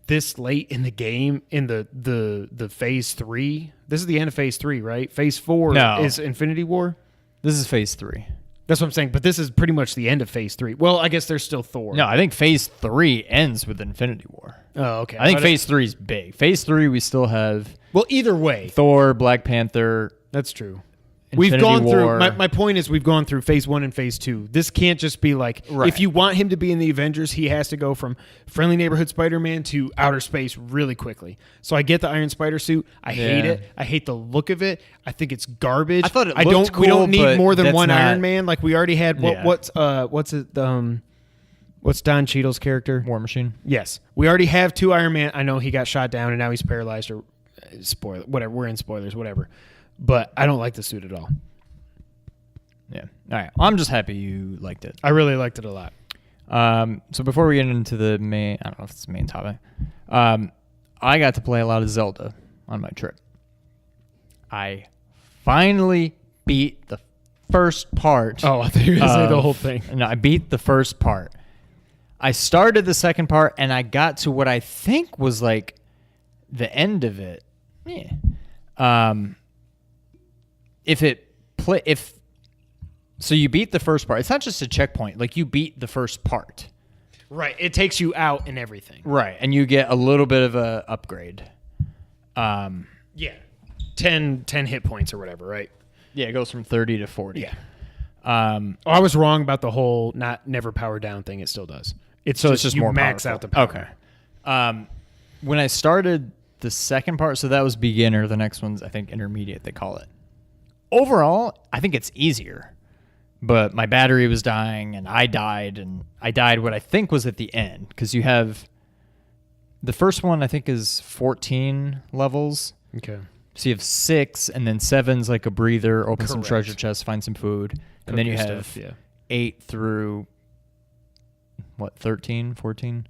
this late in the game in the Phase 3. This is the end of Phase 3, right? Phase 4 is Infinity War? This is Phase 3. That's what I'm saying, but this is pretty much the end of Phase 3. Well, I guess there's still Thor. No, I think Phase 3 ends with Infinity War. Oh, okay. I think Phase 3 is big. Phase 3, we still have... Well, either way. Thor, Black Panther... That's true. Infinity We've gone War. through. My point is, we've gone through Phase 1 and Phase 2. This can't just be like, if you want him to be in the Avengers, he has to go from friendly neighborhood Spider-Man to outer space really quickly. So I get the Iron Spider suit. I hate it. I hate the look of it. I think it's garbage. I thought it looked cool, we don't need but more than that's one not- Iron Man. Like we already had. What's Don Cheadle's character? War Machine. Yes, we already have 2 Iron Man. I know he got shot down and now he's paralyzed or spoiler whatever. We're in spoilers, whatever. But I don't like the suit at all. Yeah. All right. I'm just happy you liked it. I really liked it a lot. So before we get into the main, I don't know if it's the main topic, I got to play a lot of Zelda on my trip. I finally beat the first part. Oh, I thought you were going to say the whole thing. No, I beat the first part. I started the second part, and I got to what I think was like the end of it. Yeah. If it So you beat the first part. It's not just a checkpoint. Like, you beat the first part. Right. It takes you out and everything. Right. And you get a little bit of a upgrade. Yeah. 10 hit points or whatever, right? Yeah, it goes from 30 to 40. Yeah. I was wrong about the whole never power down thing. It still does. It's just you more max powerful. out the power. Okay. When I started the second part, so that was beginner. The next one's, I think, intermediate, they call it. Overall, I think it's easier. But my battery was dying, and I died what I think was at the end, because you have the first one, I think, is 14 levels. Okay. So you have 6, and then 7's like a breather, open some Correct. treasure chests, find some food, and then you have 8 through 13, 14,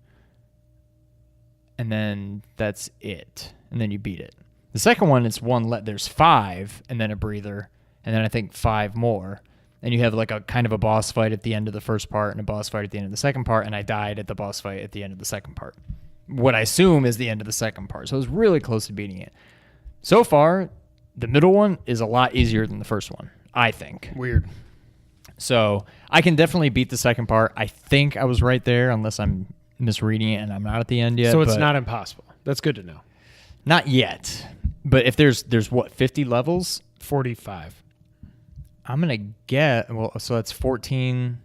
and then that's it, and then you beat it. The second one, it's there's 5, and then a breather, and then I think 5 more. And you have like a kind of a boss fight at the end of the first part and a boss fight at the end of the second part. And I died at the boss fight at the end of the second part. What I assume is the end of the second part. So I was really close to beating it. So far, the middle one is a lot easier than the first one, I think. Weird. So I can definitely beat the second part. I think I was right there, unless I'm misreading it and I'm not at the end yet. So it's not impossible. That's good to know. Not yet. But if there's what, 50 levels? 45. I'm going to get, so that's 14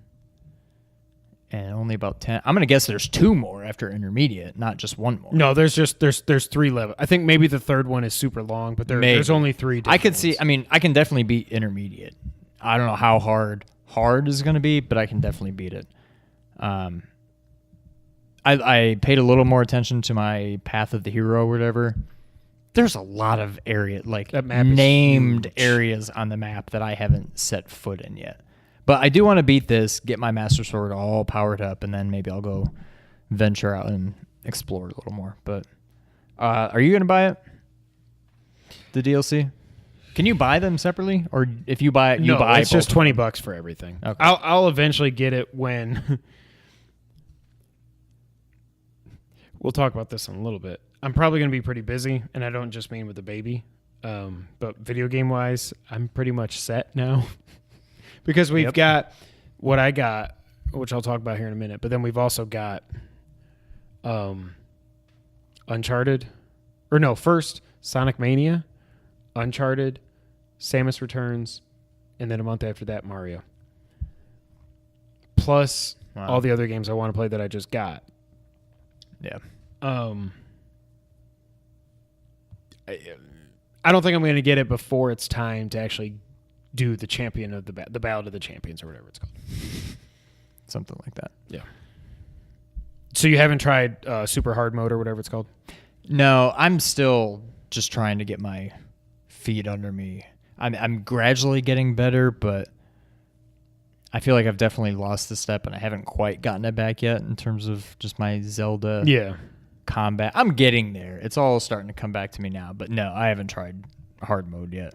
and only about 10. I'm going to guess there's 2 more after intermediate, not just 1 more. No, there's 3 levels. I think maybe the third one is super long, but there's only 3 different I could ones. see, I can definitely beat intermediate. I don't know how hard is going to be, but I can definitely beat it. I paid a little more attention to my Path of the Hero or whatever. There's a lot of that map is named huge. areas on the map that I haven't set foot in yet. But I do want to beat this, get my Master Sword all powered up, and then maybe I'll go venture out and explore a little more. But are you going to buy it? The DLC? Can you buy them separately? Or if you buy it, you buy it's both just $20 for everything. Okay. I'll eventually get it when... We'll talk about this in a little bit. I'm probably going to be pretty busy, and I don't just mean with the baby. But video game-wise, I'm pretty much set now. Because we've got what I got, which I'll talk about here in a minute, but then we've also got Uncharted. Or no, first, Sonic Mania, Uncharted, Samus Returns, and then a month after that, Mario. Plus all the other games I want to play that I just got. Yeah. I don't think I'm going to get it before it's time to actually do the champion of the Ballad of the Champions or whatever it's called. Something like that. Yeah. So you haven't tried super hard mode or whatever it's called? No, I'm still just trying to get my feet under me. I'm gradually getting better, but I feel like I've definitely lost a step, and I haven't quite gotten it back yet in terms of just my Zelda combat. I'm getting there. It's all starting to come back to me now, but no, I haven't tried hard mode yet.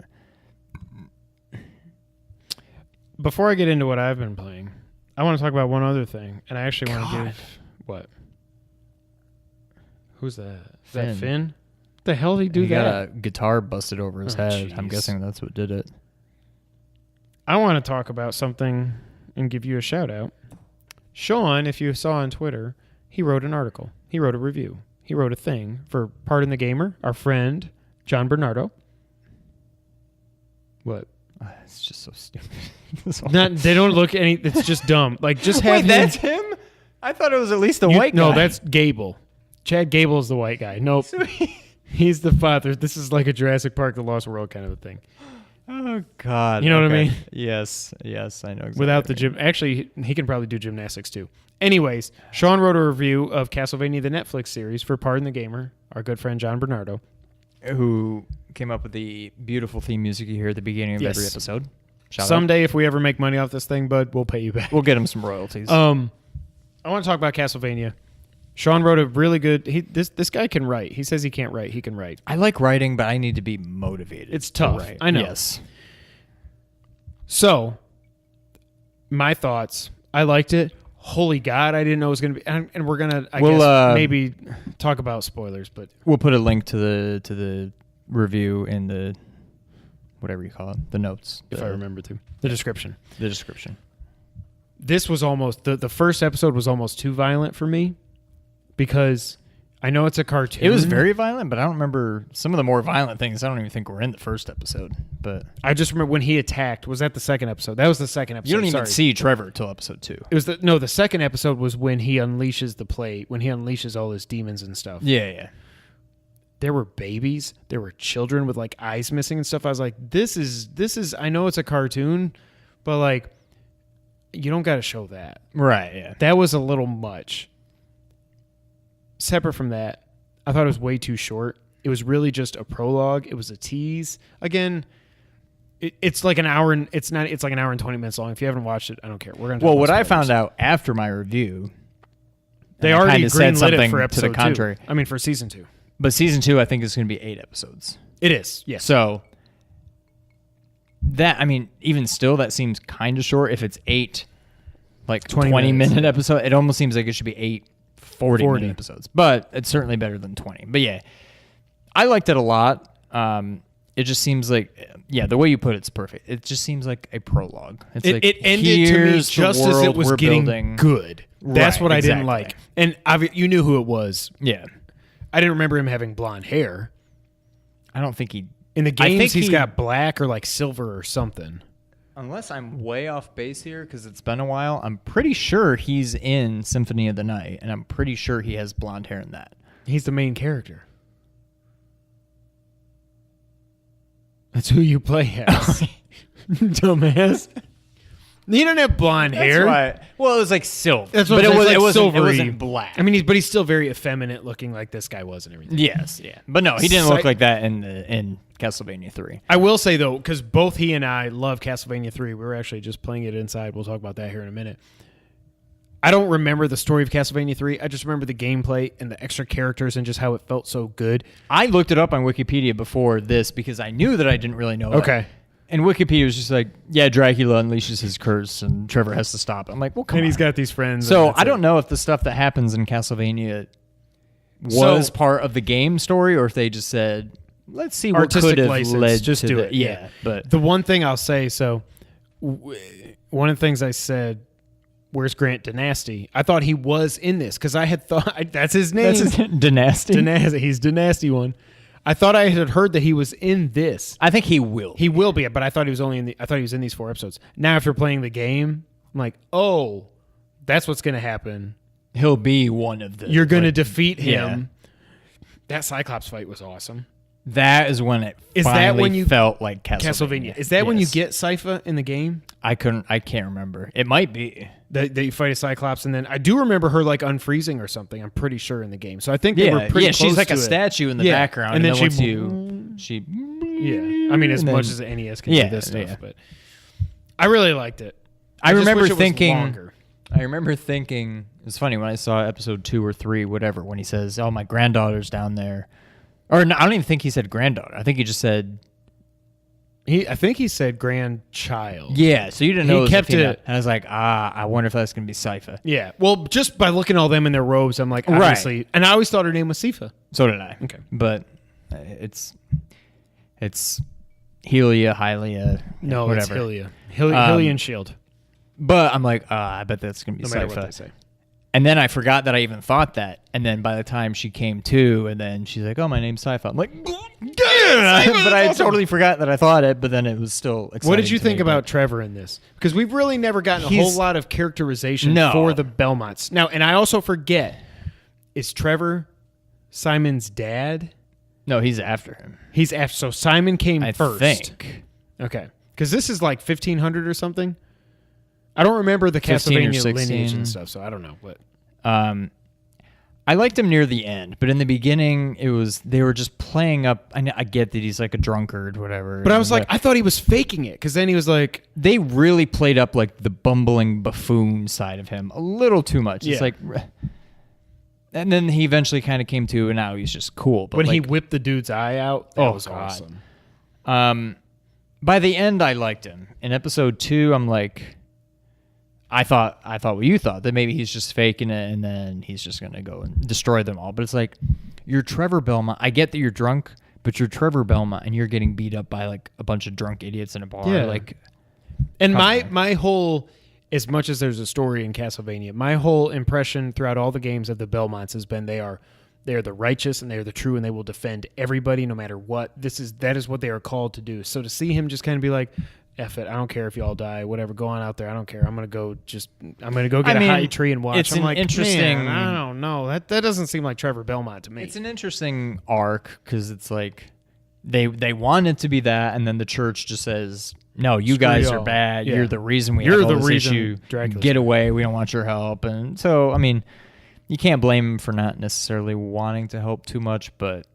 Before I get into what I've been playing, I want to talk about one other thing, and I actually want to give... What? Who's that? Is that Finn? What the hell did he do that? He got a guitar busted over his head. Geez. I'm guessing that's what did it. I want to talk about something and give you a shout out. Sean, if you saw on Twitter, he wrote an article. He wrote a review. He wrote a thing for Pardon the Gamer, our friend, John Bernardo. What? It's just so stupid. They don't look any... It's just dumb. Like, just have Wait, him... that's him? I thought it was at least the white guy. No, that's Gable. Chad Gable is the white guy. Nope. He's the father. This is like a Jurassic Park, The Lost World kind of a thing. Oh, God. You know what I mean? Yes, I know exactly. Without the gym. Actually, he can probably do gymnastics too. Anyways, Sean wrote a review of Castlevania, the Netflix series, for Pardon the Gamer, our good friend John Bernardo. Who came up with the beautiful theme music you hear at the beginning of every episode. Someday, if we ever make money off this thing, bud, we'll pay you back. We'll get him some royalties. I want to talk about Castlevania. Sean wrote a really good... This guy can write. He says he can't write. He can write. I like writing, but I need to be motivated. It's tough. Write. I know. Yes. So, my thoughts. I liked it. Holy God, I didn't know it was going to be... And we're going to, I guess, maybe talk about spoilers, but... We'll put a link to the review in the whatever you call it, the notes. If I remember to. The description. The description. This was almost, the first episode was almost too violent for me because I know it's a cartoon. It was very violent, but I don't remember some of the more violent things. I don't even think were in the first episode. But I just remember when he attacked. Was that the second episode? That was the second episode. you don't even see Trevor till episode 2. It was the second episode was when he unleashes the plate, when he unleashes all his demons and stuff. Yeah. There were babies, there were children with like eyes missing and stuff. I was like, this is I know it's a cartoon, but like you don't got to show that. Right, yeah. That was a little much. Separate from that, I thought it was way too short. It was really just a prologue. It was a tease. Again, it's like an hour and it's like an hour and 20 minutes long. If you haven't watched it, I don't care. We're gonna. Well, what I found out after my review, they already said greenlit something it for episode to the contrary. 2. I mean, for season 2. But season 2, I think is going to be 8 episodes. It is, yes. So that, I mean, even still, that seems kind of short. If it's 8, like 20-minute episode, it almost seems like it should be 8 40-minute episodes. But it's certainly better than 20. But yeah, I liked it a lot. It just seems like, the way you put it's perfect. It just seems like a prologue. It's it, like, it ended to me just as it was getting building. good. That's Right, what I exactly. didn't like. And you knew who it was. Yeah. I didn't remember him having blonde hair. I don't think he... In the I games, think he's got black or like silver or something. Unless I'm way off base here, because it's been a while, I'm pretty sure he's in Symphony of the Night, and I'm pretty sure he has blonde hair in that. He's the main character. That's who you play as. Dumbass. He didn't have blonde hair. Right. Well, it was like silver. That's but what it was wasn't silvery. black. I mean, but he's still very effeminate looking like this guy was and everything. Yes, yeah. But no, he didn't look like that in Castlevania 3. I will say, though, because both he and I love Castlevania 3. We were actually just playing it inside. We'll talk about that here in a minute. I don't remember the story of Castlevania 3. I just remember the gameplay and the extra characters and just how it felt so good. I looked it up on Wikipedia before this because I knew that I didn't really know Okay. it. And Wikipedia was just like, yeah, Dracula unleashes his curse and Trevor has to stop. I'm like, well, come on. And he's got these friends. So I don't know if the stuff that happens in Castlevania was part of the game story or if they just said, let's see what Artistic could have license, led just to do the, it. Yeah, but The one thing I'll say, one of the things I said, where's Grant Dynasty? I thought he was in this because I had thought, that's his name. that's his Dynasty. Dynasty. He's Dynasty one. I thought I had heard that he was in this. I think he will. He will be, but I thought he was I thought he was in these 4 episodes. Now, after playing the game, I'm like, oh, that's what's going to happen. He'll be one of the. You're going to defeat him. That Cyclops fight was awesome. That is when it finally felt like Castlevania. Is that when you Yes. get Sypha in the game? I can't remember. It might be. That you fight a Cyclops, and then I do remember her like unfreezing or something. I'm pretty sure in the game. So I think they were pretty close she's like to a it. statue in the background, and then once she yeah. I mean, as and then- much as the NES can do this stuff, yeah. but I really liked it. I just remember wish it was thinking. longer. I remember thinking. It's funny when I saw episode 2 or 3, whatever, when he says, "Oh, my granddaughter's down there," or no, I don't even think he said granddaughter. I think he just said. I think he said grandchild. Yeah, so you didn't know He it was a kept female. it- And I was like, I wonder if that's gonna be Sypha. Yeah. Well, just by looking at all them in their robes, I'm like, Right. obviously. And I always thought her name was Sypha. So did I. Okay. But it's Helia, Hylia, No, whatever. it's Hylia. Hylian Shield. But I'm like, I bet that's gonna be No matter what they Sypha. say. And then I forgot that I even thought that. And then by the time she came to, and then she's like, "Oh, my name's Sypha." I'm like, but I totally forgot that I thought it. But then it was still exciting. What did you to think me, about Trevor in this? Because we've really never gotten a whole lot of characterization No. for the Belmonts. Now, and I also forget, is Trevor Simon's dad? No, he's after him. He's after. So Simon came I first. think. Okay. Because this is like 1500 or something. I don't remember the 15 or Castlevania lineage 16. and stuff, so I don't know. But I liked him near the end, but in the beginning, they were just playing up. I get that he's like a drunkard, whatever. But I was like, I thought he was faking it because then he was like, they really played up like the bumbling buffoon side of him a little too much. Yeah. It's like, and then he eventually kind of came to, and now he's just cool. But when he like, whipped the dude's eye out, that was God. awesome. By the end, I liked him. In episode 2, I'm like, I thought what you thought, that maybe he's just faking it and then he's just gonna go and destroy them all. But it's like, you're Trevor Belmont. I get that you're drunk, but you're Trevor Belmont and you're getting beat up by like a bunch of drunk idiots in a bar. Yeah. Like, and my whole, as much as there's a story in Castlevania, my whole impression throughout all the games of the Belmonts has been they are the righteous and they are the true and they will defend everybody no matter what. That is what they are called to do. So to see him just kind of be like, F it, I don't care if y'all die, whatever, go on out there, I don't care. I'm gonna go get a high tree and watch. It's I'm like, interesting. man, I don't know. That doesn't seem like Trevor Belmont to me. It's an interesting arc because it's like they want it to be that, and then the church just says, "No, you guys are bad. Yeah. You're the reason we have all this issue. Get away. We don't want your help." And so, I mean, you can't blame him for not necessarily wanting to help too much, but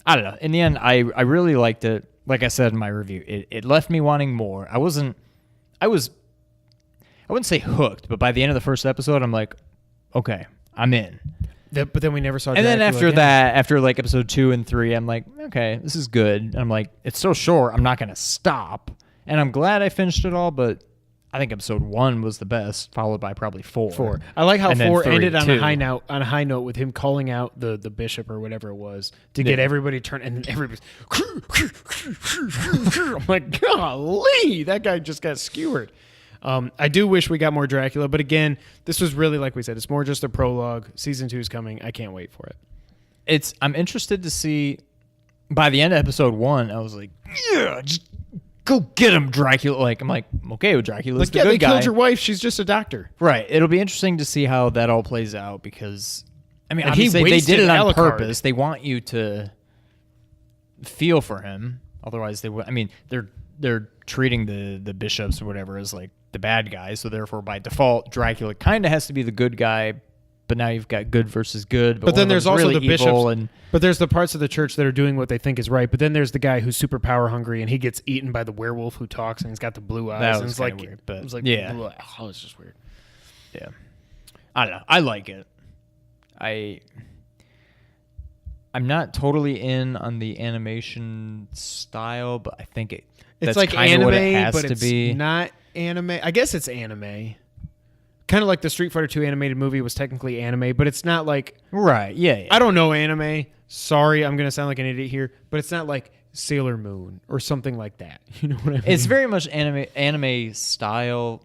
I don't know. In the end, I really liked it. Like I said in my review, it left me wanting more. I wouldn't say hooked, but by the end of the first episode, I'm like, okay, I'm in. But then we never saw And Dracula then after again. that, after like episode 2 and 3, I'm like, okay, this is good. And I'm like, it's so short, I'm not going to stop. And I'm glad I finished it all, but I think episode 1 was the best, followed by probably 4. I like how And then 4 3, ended on too. a high note with him calling out the bishop or whatever it was to get everybody turned, and then everybody's I'm like, golly, that guy just got skewered. I do wish we got more Dracula, but again, this was really, like we said, it's more just a prologue. Season 2 is coming. I can't wait for it. I'm interested to see. By the end of episode 1, I was like, yeah, just go get him, Dracula. Like, I'm okay with Dracula. Like, the good they guy. killed your wife. She's just a doctor. Right. It'll be interesting to see how that all plays out because, I mean, And he obviously they did wasted it on Alucard. purpose. They want you to feel for him. Otherwise, they would. I mean, they're treating the bishops or whatever as like the bad guys. So therefore, by default, Dracula kind of has to be the good guy. But now you've got good versus good. But then there's also really the bishops. and But there's the parts of the church that are doing what they think is right. But then there's the guy who's super power hungry and he gets eaten by the werewolf who talks and he's got the blue eyes. That and was it's like kinda weird, but it was like yeah. Oh, it's just weird. yeah, I don't know. I like it. I'm not totally in on the animation style, but I think It's that's like kinda anime, what it has but to it's be. not anime. I guess it's anime. Kind of like the Street Fighter 2 animated movie was technically anime, but it's not like Right? Yeah. I don't know anime. Sorry, I'm gonna sound like an idiot here, but it's not like Sailor Moon or something like that. You know what I mean? It's very much anime style.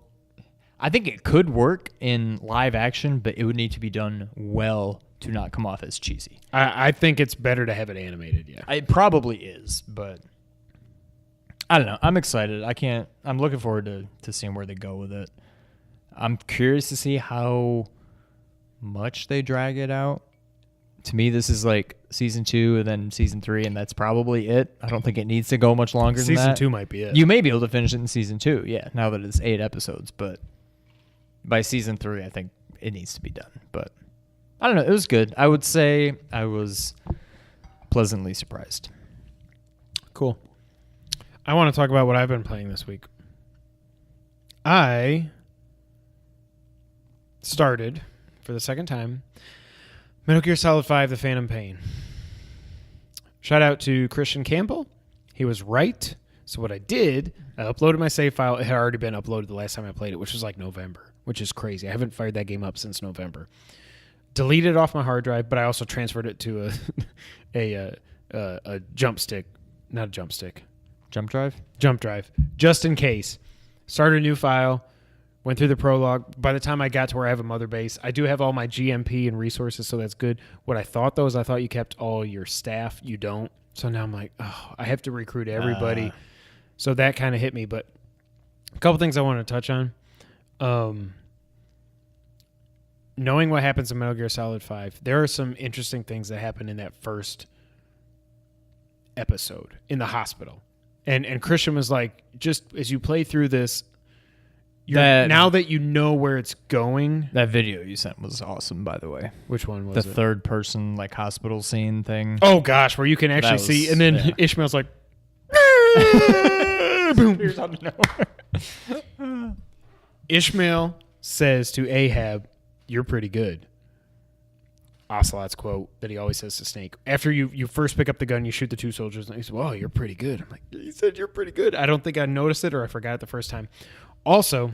I think it could work in live action, but it would need to be done well to not come off as cheesy. I think it's better to have it animated. Yeah. It probably is, but I don't know. I'm excited. I'm looking forward to seeing where they go with it. I'm curious to see how much they drag it out. To me, this is like season 2 and then season 3, and that's probably it. I don't think it needs to go much longer than that. Season 2 might be it. You may be able to finish it in season 2, yeah, now that it's 8 episodes. But by season 3, I think it needs to be done. But I don't know. It was good. I would say I was pleasantly surprised. Cool. I want to talk about what I've been playing this week. I started, for the second time, Metal Gear Solid 5, The Phantom Pain. Shout out to Christian Campbell. He was right. So what I did, I uploaded my save file. It had already been uploaded the last time I played it, which was like November, which is crazy. I haven't fired that game up since November. Deleted it off my hard drive, but I also transferred it to a jump stick. Not a jump stick. Jump drive? Jump drive, just in case. Started a new file, went through the prologue. By the time I got to where I have a mother base, I do have all my GMP and resources, so that's good. What I thought, though, is I thought you kept all your staff. You don't. So now I'm like, oh, I have to recruit everybody. So that kind of hit me. But a couple things I want to touch on. Knowing what happens in Metal Gear Solid 5, there are some interesting things that happen in that first episode in the hospital. And Christian was like, just as you play through this, now that you know where it's going. That video you sent was awesome, by the way. Which one was the it? third person like hospital scene thing. Oh gosh, where you can actually see, and then Ishmael's like, boom. Here's out of nowhere. Ishmael says to Ahab, "You're pretty good." Ocelot's quote that he always says to Snake. After you first pick up the gun, you shoot the two soldiers, and he says, "Whoa, you're pretty good." I'm like, he said you're pretty good. I don't think I noticed it, or I forgot it the first time. Also,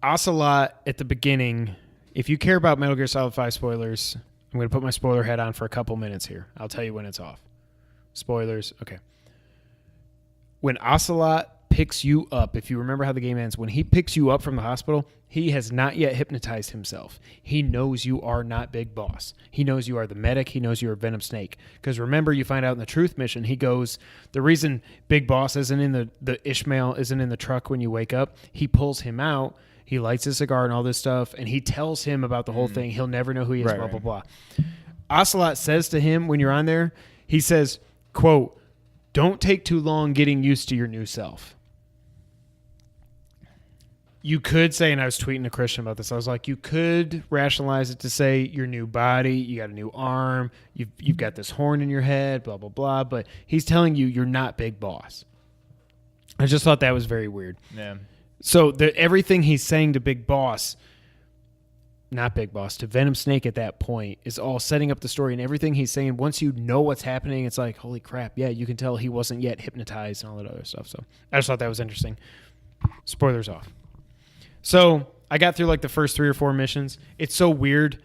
Ocelot at the beginning, if you care about Metal Gear Solid 5 spoilers, I'm going to put my spoiler hat on for a couple minutes here. I'll tell you when it's off. Spoilers. Okay. When Ocelot picks you up, if you remember how the game ends, when he picks you up from the hospital, he has not yet hypnotized himself. He knows you are not Big Boss. He knows you are the medic. He knows you are Venom Snake. Because remember, you find out in the truth mission, he goes, the reason Big Boss isn't in the Ishmael isn't in the truck when you wake up, he pulls him out. He lights a cigar and all this stuff, and he tells him about the whole thing. He'll never know who he is, blah, blah, blah. Ocelot says to him when you're on there, he says, quote, "Don't take too long getting used to your new self." You could say, and I was tweeting to Christian about this, I was like, you could rationalize it to say your new body, you got a new arm, you've got this horn in your head, blah, blah, blah, but he's telling you you're not Big Boss. I just thought that was very weird. Yeah. So everything he's saying to Big Boss, not Big Boss, to Venom Snake at that point is all setting up the story, and everything he's saying, once you know what's happening, it's like, holy crap, yeah, you can tell he wasn't yet hypnotized and all that other stuff. So I just thought that was interesting. Spoilers off. So I got through like the first 3 or 4 missions. It's so weird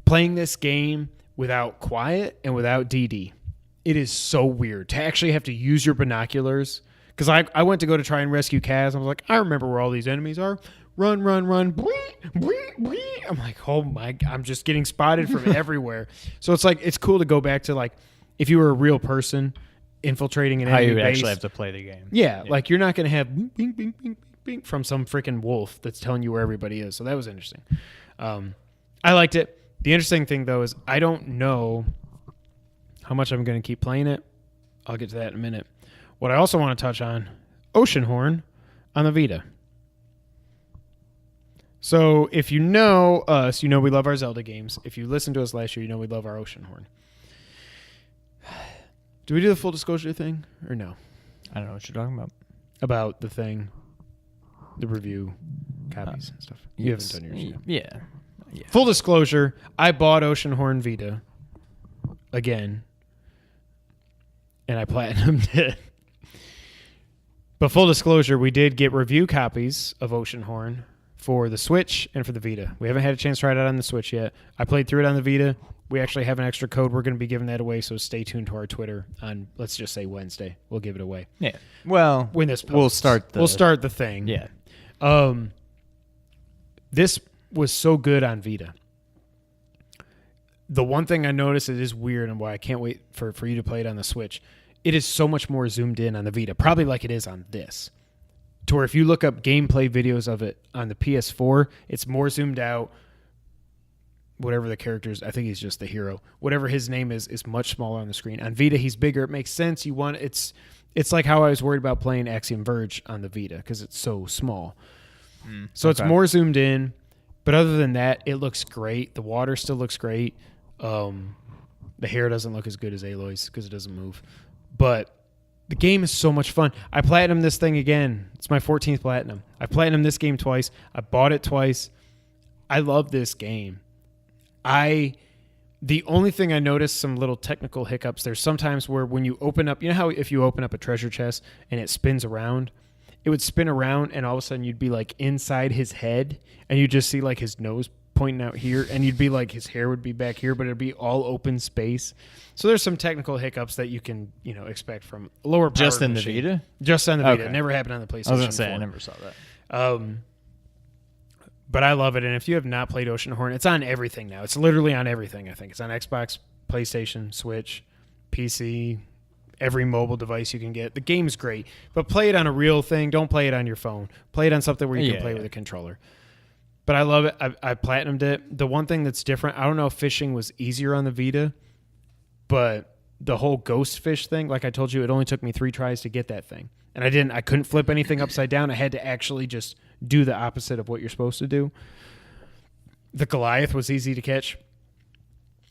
playing this game without Quiet and without DD. It is so weird to actually have to use your binoculars. Because I went to go to try and rescue Kaz. I was like, I remember where all these enemies are. Run, run, run. I'm like, oh my God, I'm just getting spotted from everywhere. So it's like, it's cool to go back to like, if you were a real person infiltrating an enemy base. How you actually have to play the game. Yeah, like you're not going to have bing, bing, bing, bing, bing from some freaking wolf that's telling you where everybody is. So that was interesting. I liked it. The interesting thing, though, is I don't know how much I'm going to keep playing it. I'll get to that in a minute. What I also want to touch on, Oceanhorn on the Vita. So if you know us, you know we love our Zelda games. If you listened to us last year, you know we love our Oceanhorn. Do we do the full disclosure thing or no? I don't know what you're talking about. About the thing, the review copies and stuff. You haven't done yours yet. Yeah. Full disclosure, I bought Oceanhorn Vita again, and I platinumed it. But full disclosure, we did get review copies of Oceanhorn for the Switch and for the Vita. We haven't had a chance to try it out on the Switch yet. I played through it on the Vita. We actually have an extra code. We're going to be giving that away, so stay tuned to our Twitter on, let's just say, Wednesday. We'll give it away. Yeah. Well, when this posts. we'll start the thing. Yeah. This was so good on Vita. The one thing I noticed, it is weird and why I can't wait for you to play it on the Switch, it is so much more zoomed in on the Vita, probably like it is on this. To where if you look up gameplay videos of it on the PS4, it's more zoomed out. Whatever the character is, I think he's just the hero. Whatever his name is much smaller on the screen. On Vita, he's bigger. It makes sense. It's like how I was worried about playing Axiom Verge on the Vita because it's so small. So it's more zoomed in. But other than that, it looks great. The water still looks great. The hair doesn't look as good as Aloy's because it doesn't move. But the game is so much fun. I platinumed this thing again. It's my 14th platinum. I platinumed this game twice. I bought it twice. I love this game. The only thing I noticed, some little technical hiccups, there's sometimes where when you open up, you know how if you open up a treasure chest and it spins around, it would spin around and all of a sudden you'd be like inside his head and you just see like his nose pointing out here and you'd be like his hair would be back here, but it'd be all open space. So there's some technical hiccups that you can, expect from a lower power just in machine. The Vita? Just on the Vita. Okay. It never happened on the PlayStation 4. I was going to say, I never saw that. But I love it, and if you have not played Oceanhorn, it's on everything now. It's literally on everything, I think. It's on Xbox, PlayStation, Switch, PC, every mobile device you can get. The game's great, but play it on a real thing. Don't play it on your phone. Play it on something where you can play with a controller. But I love it. I platinumed it. The one thing that's different, I don't know if fishing was easier on the Vita, but the whole ghost fish thing, like I told you, it only took me 3 tries to get that thing. And I couldn't flip anything upside down. I had to actually just do the opposite of what you're supposed to do. The Goliath was easy to catch.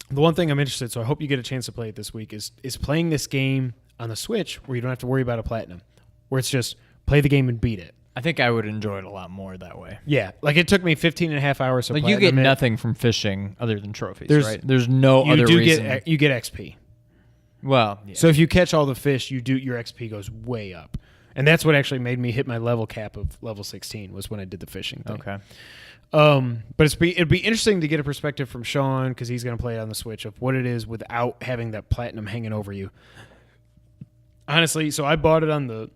The one thing I'm interested, so I hope you get a chance to play it this week, is playing this game on the Switch where you don't have to worry about a platinum, where it's just play the game and beat it. I think I would enjoy it a lot more that way. Yeah, like it took me 15 and a half hours to like platinum you get it. nothing from fishing other than trophies, right? There's no you other do reason. You get XP. Well, yeah. So if you catch all the fish, your XP goes way up. And that's what actually made me hit my level cap of level 16 was when I did the fishing thing. Okay. But it'd be interesting to get a perspective from Sean because he's going to play it on the Switch of what it is without having that platinum hanging over you. Honestly, so I bought it on the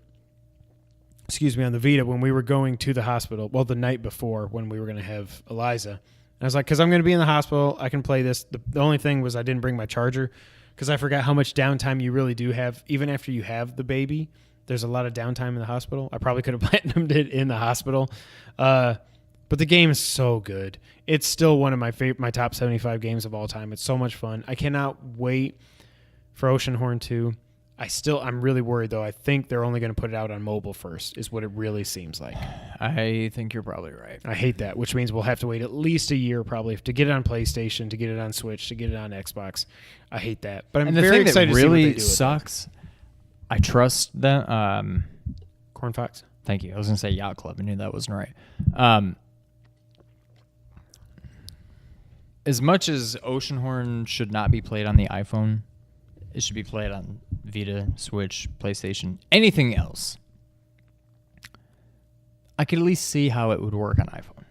Vita when we were going to the hospital. Well, the night before when we were going to have Eliza. And I was like, because I'm going to be in the hospital, I can play this. The only thing was I didn't bring my charger because I forgot how much downtime you really do have. Even after you have the baby, there's a lot of downtime in the hospital. I probably could have platinumed it in the hospital. But the game is so good. It's still one of my top 75 games of all time. It's so much fun. I cannot wait for Oceanhorn 2. I'm really worried, though. I think they're only going to put it out on mobile first, is what it really seems like. I think you're probably right. I hate that, which means we'll have to wait at least a year probably to get it on PlayStation, to get it on Switch, to get it on Xbox. I hate that. But I'm very excited to see what they do with it. And the thing that really sucks, I trust them. Corn Fox? Thank you. I was going to say Yacht Club. I knew that wasn't right. As much as Oceanhorn should not be played on the iPhone, it should be played on Vita, Switch, PlayStation, anything else. I could at least see how it would work on iPhone.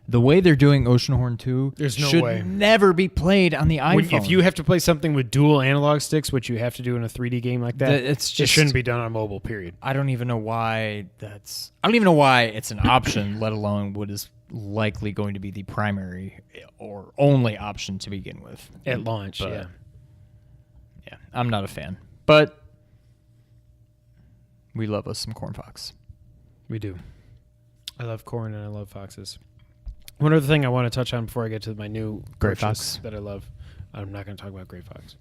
The way they're doing Oceanhorn 2 should never be played on the iPhone. If you have to play something with dual analog sticks, which you have to do in a 3D game like that, it shouldn't be done on mobile, period. I don't even know why it's an option, let alone what is likely going to be the primary or only option to begin with. At launch, yeah. Yeah, I'm not a fan. But we love us some Corn Fox. We do. I love corn and I love foxes. One other thing I want to touch on before I get to my new Gray Fox that I love. I'm not going to talk about Gray Fox.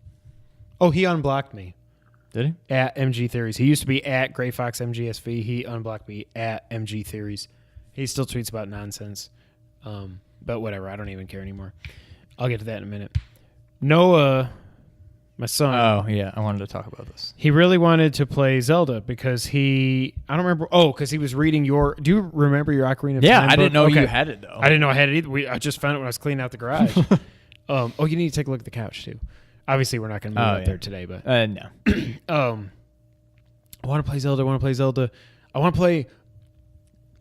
Oh, he unblocked me. Did he? At MG Theories. He used to be at Gray Fox MGSV. He unblocked me at MG Theories. He still tweets about nonsense. But whatever. I don't even care anymore. I'll get to that in a minute. Noah, my son. Oh, yeah. I wanted to talk about this. He really wanted to play Zelda because I don't remember. Oh, because he was reading do you remember your Ocarina of Time? Yeah, I didn't know you had it, though. I didn't know I had it either. I just found it when I was cleaning out the garage. You need to take a look at the couch, too. Obviously, we're not going to move out there today, but. No. I want to play Zelda. I want to play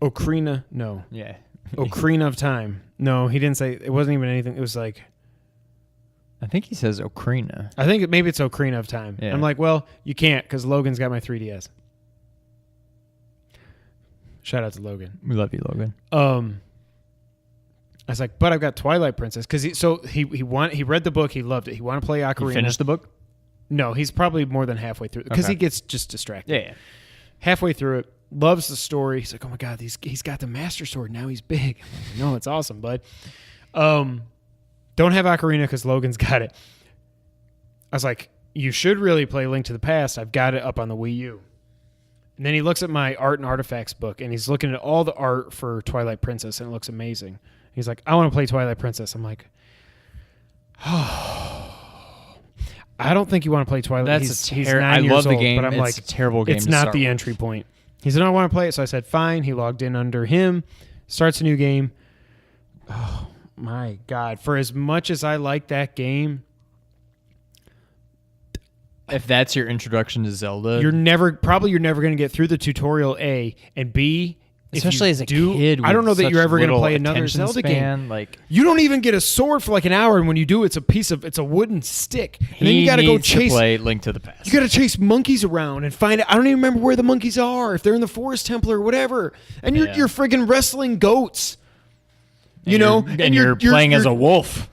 Ocarina. No. Yeah. Ocarina of Time. No, he didn't say. It wasn't even anything. It was like. I think he says Ocarina. I think maybe it's Ocarina of Time. Yeah. I'm like, well, you can't because Logan's got my 3DS. Shout out to Logan. We love you, Logan. I was like, but I've got Twilight Princess because he read the book, he loved it. He wanted to play Ocarina. You finished the book? No, he's probably more than halfway through because he gets just distracted. Yeah. Halfway through it, loves the story. He's like, oh my god, he's got the Master Sword now. He's big. I'm like, no, it's awesome, bud. Don't have Ocarina because Logan's got it. I was like, you should really play Link to the Past. I've got it up on the Wii U. And then he looks at my art and artifacts book, and he's looking at all the art for Twilight Princess, and it looks amazing. He's like, I want to play Twilight Princess. I'm like, oh, I don't think you want to play Twilight. He's 9 I years love the old, game. But I'm it's like, a terrible game. It's not the entry point. He said, I want to play it. So I said, fine. He logged in under him, starts a new game. Oh, my God. For as much as I like that game, if that's your introduction to Zelda, you're never going to get through the tutorial, A, and B, especially as a kid. I don't know that you're ever going to play another Zelda game. Like, you don't even get a sword for like an hour, and when you do, it's a wooden stick. And then you got to go chase. Play Link to the Past. You got to chase monkeys around and find out. I don't even remember where the monkeys are, if they're in the forest temple or whatever. And you're friggin' wrestling goats. And you're playing as a wolf.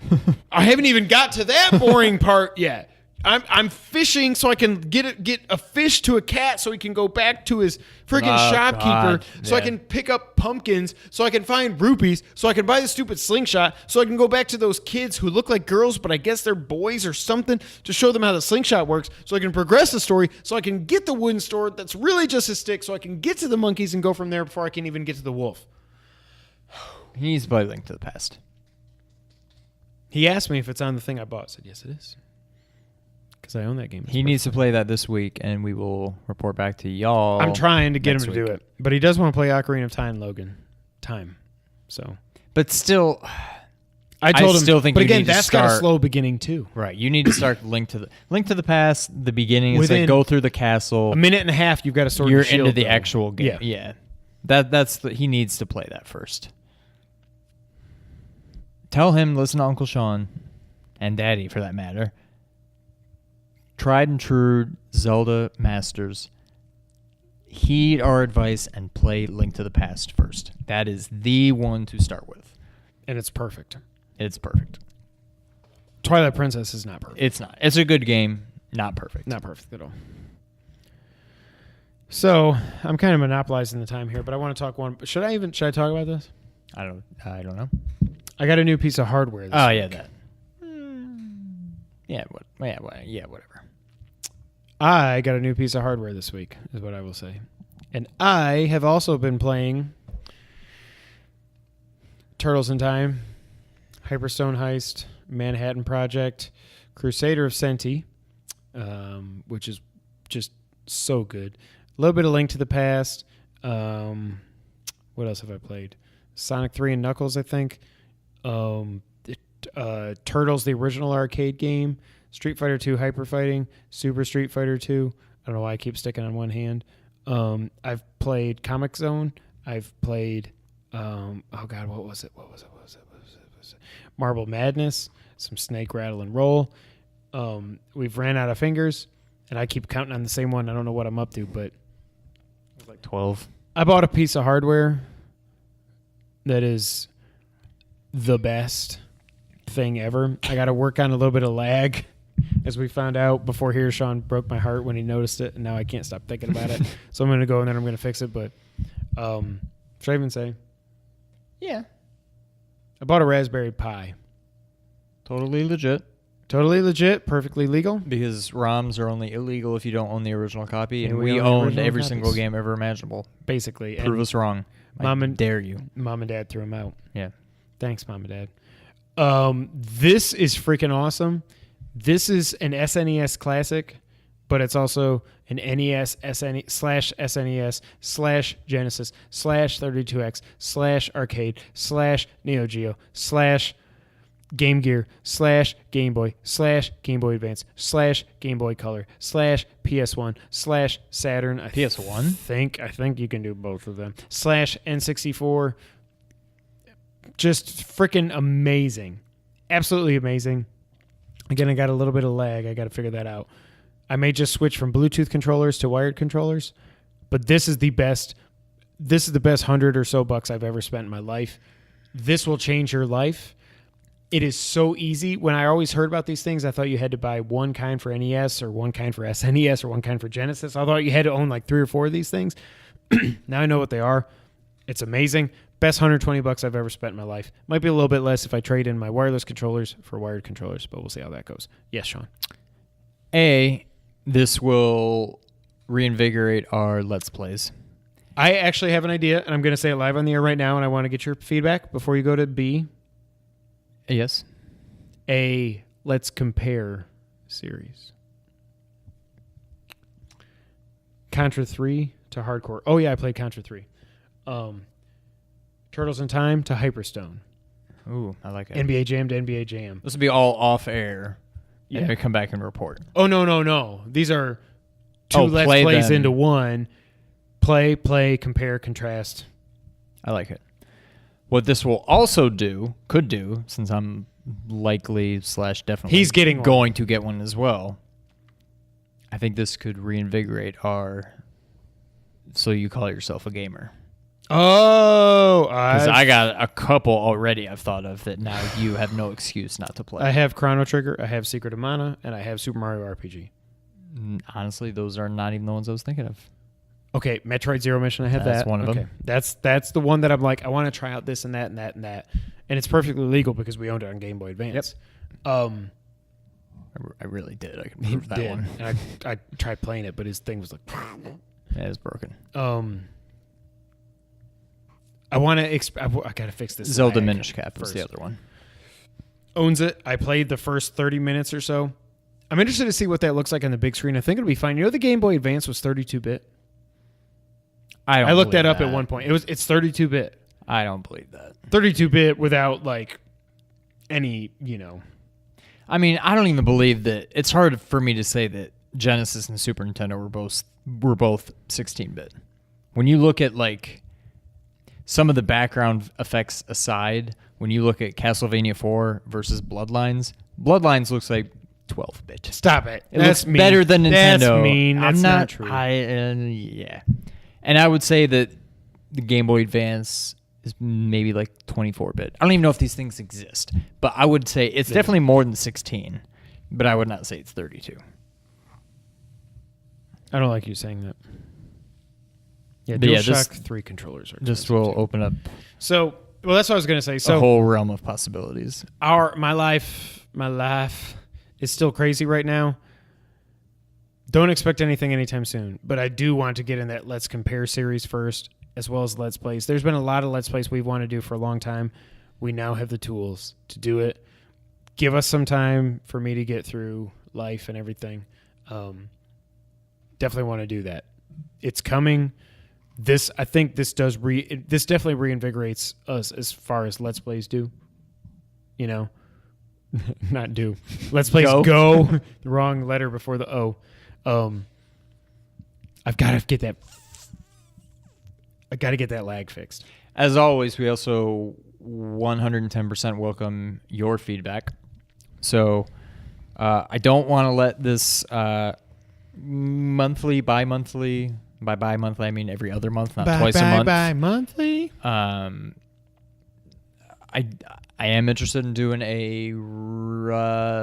I haven't even got to that boring part yet. I'm fishing so I can get a fish to a cat so he can go back to his friggin' shopkeeper so I can pick up pumpkins so I can find rupees so I can buy the stupid slingshot so I can go back to those kids who look like girls but I guess they're boys or something to show them how the slingshot works so I can progress the story so I can get the wooden sword that's really just a stick so I can get to the monkeys and go from there before I can even get to the wolf. He needs to play Link to the Past. He asked me if it's on the thing I bought. I said, yes, it is. Because I own that game. He needs to play that this week, and we will report back to y'all. I'm trying to get him to do it. But he does want to play Ocarina of Time, Logan. So. But still, I told him. Still think but you again, need to that's start, got a slow beginning, too. Right. You need to start Link to the Past. The beginning is like go through the castle. A minute and a half, you've got a sword and shield. You're into the actual game. Yeah. He needs to play that first. Tell him, listen to Uncle Sean, and Daddy for that matter. Tried and true Zelda masters. Heed our advice and play Link to the Past first. That is the one to start with. And it's perfect. It's perfect. Twilight Princess is not perfect. It's not. It's a good game. Not perfect. Not perfect at all. So I'm kind of monopolizing the time here, but I want to talk one. Should I talk about this? I don't know. I got a new piece of hardware this Oh week. yeah, that. Yeah. Whatever. I got a new piece of hardware this week, is what I will say. And I have also been playing Turtles in Time, Hyperstone Heist, Manhattan Project, Crusader of Senti, which is just so good. A little bit of Link to the Past. What else have I played? Sonic 3 and Knuckles, I think. Turtles, the original arcade game. Street Fighter 2 Hyper Fighting. Super Street Fighter 2. I don't know why I keep sticking on one hand. I've played Comic Zone. I've played... oh, God, what was it? Marble Madness. Some Snake Rattle and Roll. We've ran out of fingers, and I keep counting on the same one. I don't know what I'm up to, but... Like 12. I bought a piece of hardware that is the best thing ever. I got to work on a little bit of lag, as we found out before here. Sean broke my heart when he noticed it, and now I can't stop thinking about it. So I'm going to go and then I'm going to fix it. But should I even say? Yeah. I bought a Raspberry Pi. Totally legit. Totally legit, perfectly legal. Because ROMs are only illegal if you don't own the original copy, and we own the owned original every copies. single game ever imaginable. Basically. Prove And us wrong. Mom I and- dare you. Mom and Dad threw them out. Yeah. Thanks, Mom and Dad. This is freaking awesome. This is an SNES classic, but it's also an NES, SNES / Genesis / 32X / arcade / Neo Geo / Game Gear / Game Boy / Game Boy Advance / Game Boy Color / PS1 / Saturn. PS1? I think you can do both of them / N64. Just freaking amazing. Absolutely amazing. Again, I got a little bit of lag. I got to figure that out. I may just switch from Bluetooth controllers to wired controllers, but this is the best. This is the best $100 or so I've ever spent in my life. This will change your life. It is so easy. When I always heard about these things, I thought you had to buy one kind for NES or one kind for SNES or one kind for Genesis. I thought you had to own like 3 or 4 of these things. Now I know what they are. It's amazing. Best $120 I've ever spent in my life. Might be a little bit less if I trade in my wireless controllers for wired controllers, but we'll see how that goes. Yes, Sean. This will reinvigorate our Let's Plays. I actually have an idea, and I'm going to say it live on the air right now, and I want to get your feedback before you go to B. Yes. A Let's Compare series. Contra 3 to Hardcore. Oh, yeah, I played Contra 3. Turtles in Time to Hyperstone. Ooh, I like it. NBA Jam to NBA Jam. This will be all off air. Yeah. And we come back and report. Oh, no. These are 2 Let's play Plays them. into one. Play, compare, contrast. I like it. What this will also could do, since I'm likely / definitely He's getting one. going to get one as well, I think this could reinvigorate our So You Call Yourself a Gamer. Oh, Because I got a couple already I've thought of that now you have no excuse not to play. I have Chrono Trigger, I have Secret of Mana, and I have Super Mario RPG. Honestly, those are not even the ones I was thinking of. Okay, Metroid Zero Mission, I have That's that. one of okay. them. That's the one that I'm like, I want to try out this and that and that and that. And it's perfectly legal because we owned it on Game Boy Advance. I really did. I can prove that one. And I tried playing it, but his thing was like... Yeah, it's broken. I want to... I got to fix this. Zelda lag Minish Cap is first. the other one. Owns it. I played the first 30 minutes or so. I'm interested to see what that looks like on the big screen. I think it'll be fine. You know the Game Boy Advance was 32-bit? I looked that up at one point. It's 32-bit. I don't believe that. 32-bit without like any, I mean, I don't even believe that. It's hard for me to say that Genesis and Super Nintendo were both 16-bit. When you look at like some of the background effects aside, when you look at Castlevania 4 versus Bloodlines looks like 12-bit. Stop it. It looks better than Nintendo. That's mean. That's I'm not true. Yeah. And I would say that the Game Boy Advance is maybe like 24-bit. I don't even know if these things exist, but I would say it's definitely more than 16, but I would not say it's 32. I don't like you saying that. Yeah, But DualShock 3 controllers are This expensive, will too. open up So, well, that's what I was going to say. a So, whole realm of possibilities. my life is still crazy right now. Don't expect anything anytime soon, but I do want to get in that Let's Compare series first, as well as Let's Plays. There's been a lot of Let's Plays we want to do for a long time. We now have the tools to do it. Give us some time for me to get through life and everything. Definitely want to do that. It's coming. I think this definitely reinvigorates us as far as Let's Plays do. You know, not do. Let's Plays go. The wrong letter before the O. I've got to get that. I got to get that lag fixed. As always, we also 110% welcome your feedback. So I don't want to let this monthly, bi-monthly, by bi-monthly I mean every other month, not twice a month. Bi-monthly? I am interested in doing a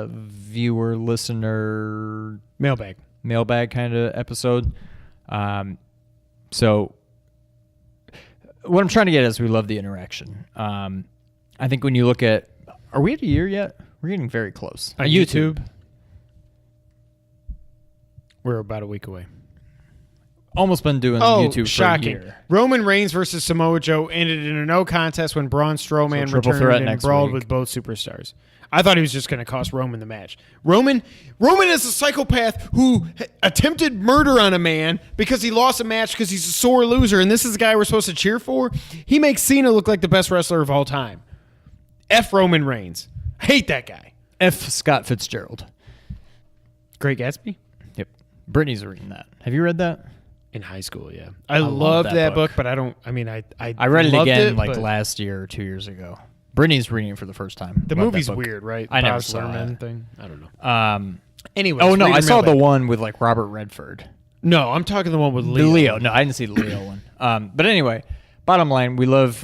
viewer listener mailbag kind of episode. So what I'm trying to get is we love the interaction. I think when you look at, are we at a year yet? We're getting very close. On YouTube, we're about a week away. Almost been doing YouTube shocking. for a year. Roman Reigns versus Samoa Joe ended in a no contest when Braun Strowman returned and brawled with both superstars. I thought he was just going to cost Roman the match. Roman is a psychopath who attempted murder on a man because he lost a match because he's a sore loser, and this is the guy we're supposed to cheer for? He makes Cena look like the best wrestler of all time. F Roman Reigns. I hate that guy. F. Scott Fitzgerald. Great Gatsby? Yep. Brittany's reading that. Have you read that? In high school, yeah. I loved that book, but I read it again but last year or 2 years ago. Brittany's reading it for the first time. The movie's weird, right? I never Baz saw Luhrmann it. thing. I don't know. Anyway, I saw the one with like Robert Redford. No, I'm talking the one with Leo. The Leo. No, I didn't see the Leo one. But anyway, bottom line, we love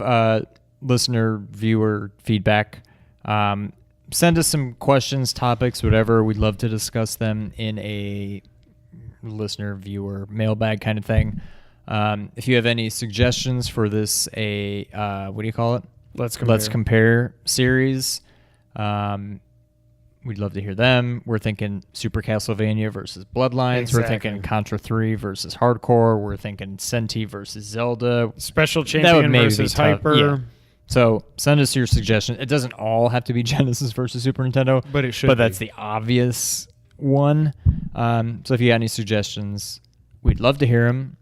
listener, viewer feedback. Send us some questions, topics, whatever. We'd love to discuss them in a listener, viewer, mailbag kind of thing. If you have any suggestions for this, what do you call it? Let's compare series. We'd love to hear them. We're thinking Super Castlevania versus Bloodlines. Exactly. We're thinking Contra 3 versus Hardcore. We're thinking Senti versus Zelda. Special Champion versus Hyper. Yeah. So send us your suggestions. It doesn't all have to be Genesis versus Super Nintendo, but it should. But that's the obvious one. So if you got any suggestions, we'd love to hear them.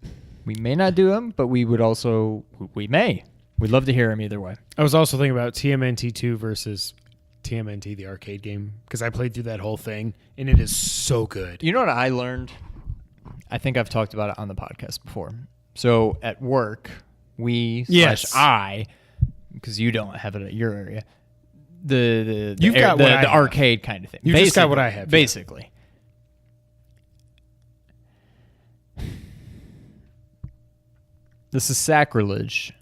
We may not do them, but we may. We'd love to hear them either way. I was also thinking about TMNT 2 versus TMNT, the arcade game, because I played through that whole thing, and it is so good. You know what I learned? I think I've talked about it on the podcast before. So at work, I, because you don't have it at your area, the arcade kind of thing. You just got what I have. Basically. This is sacrilege,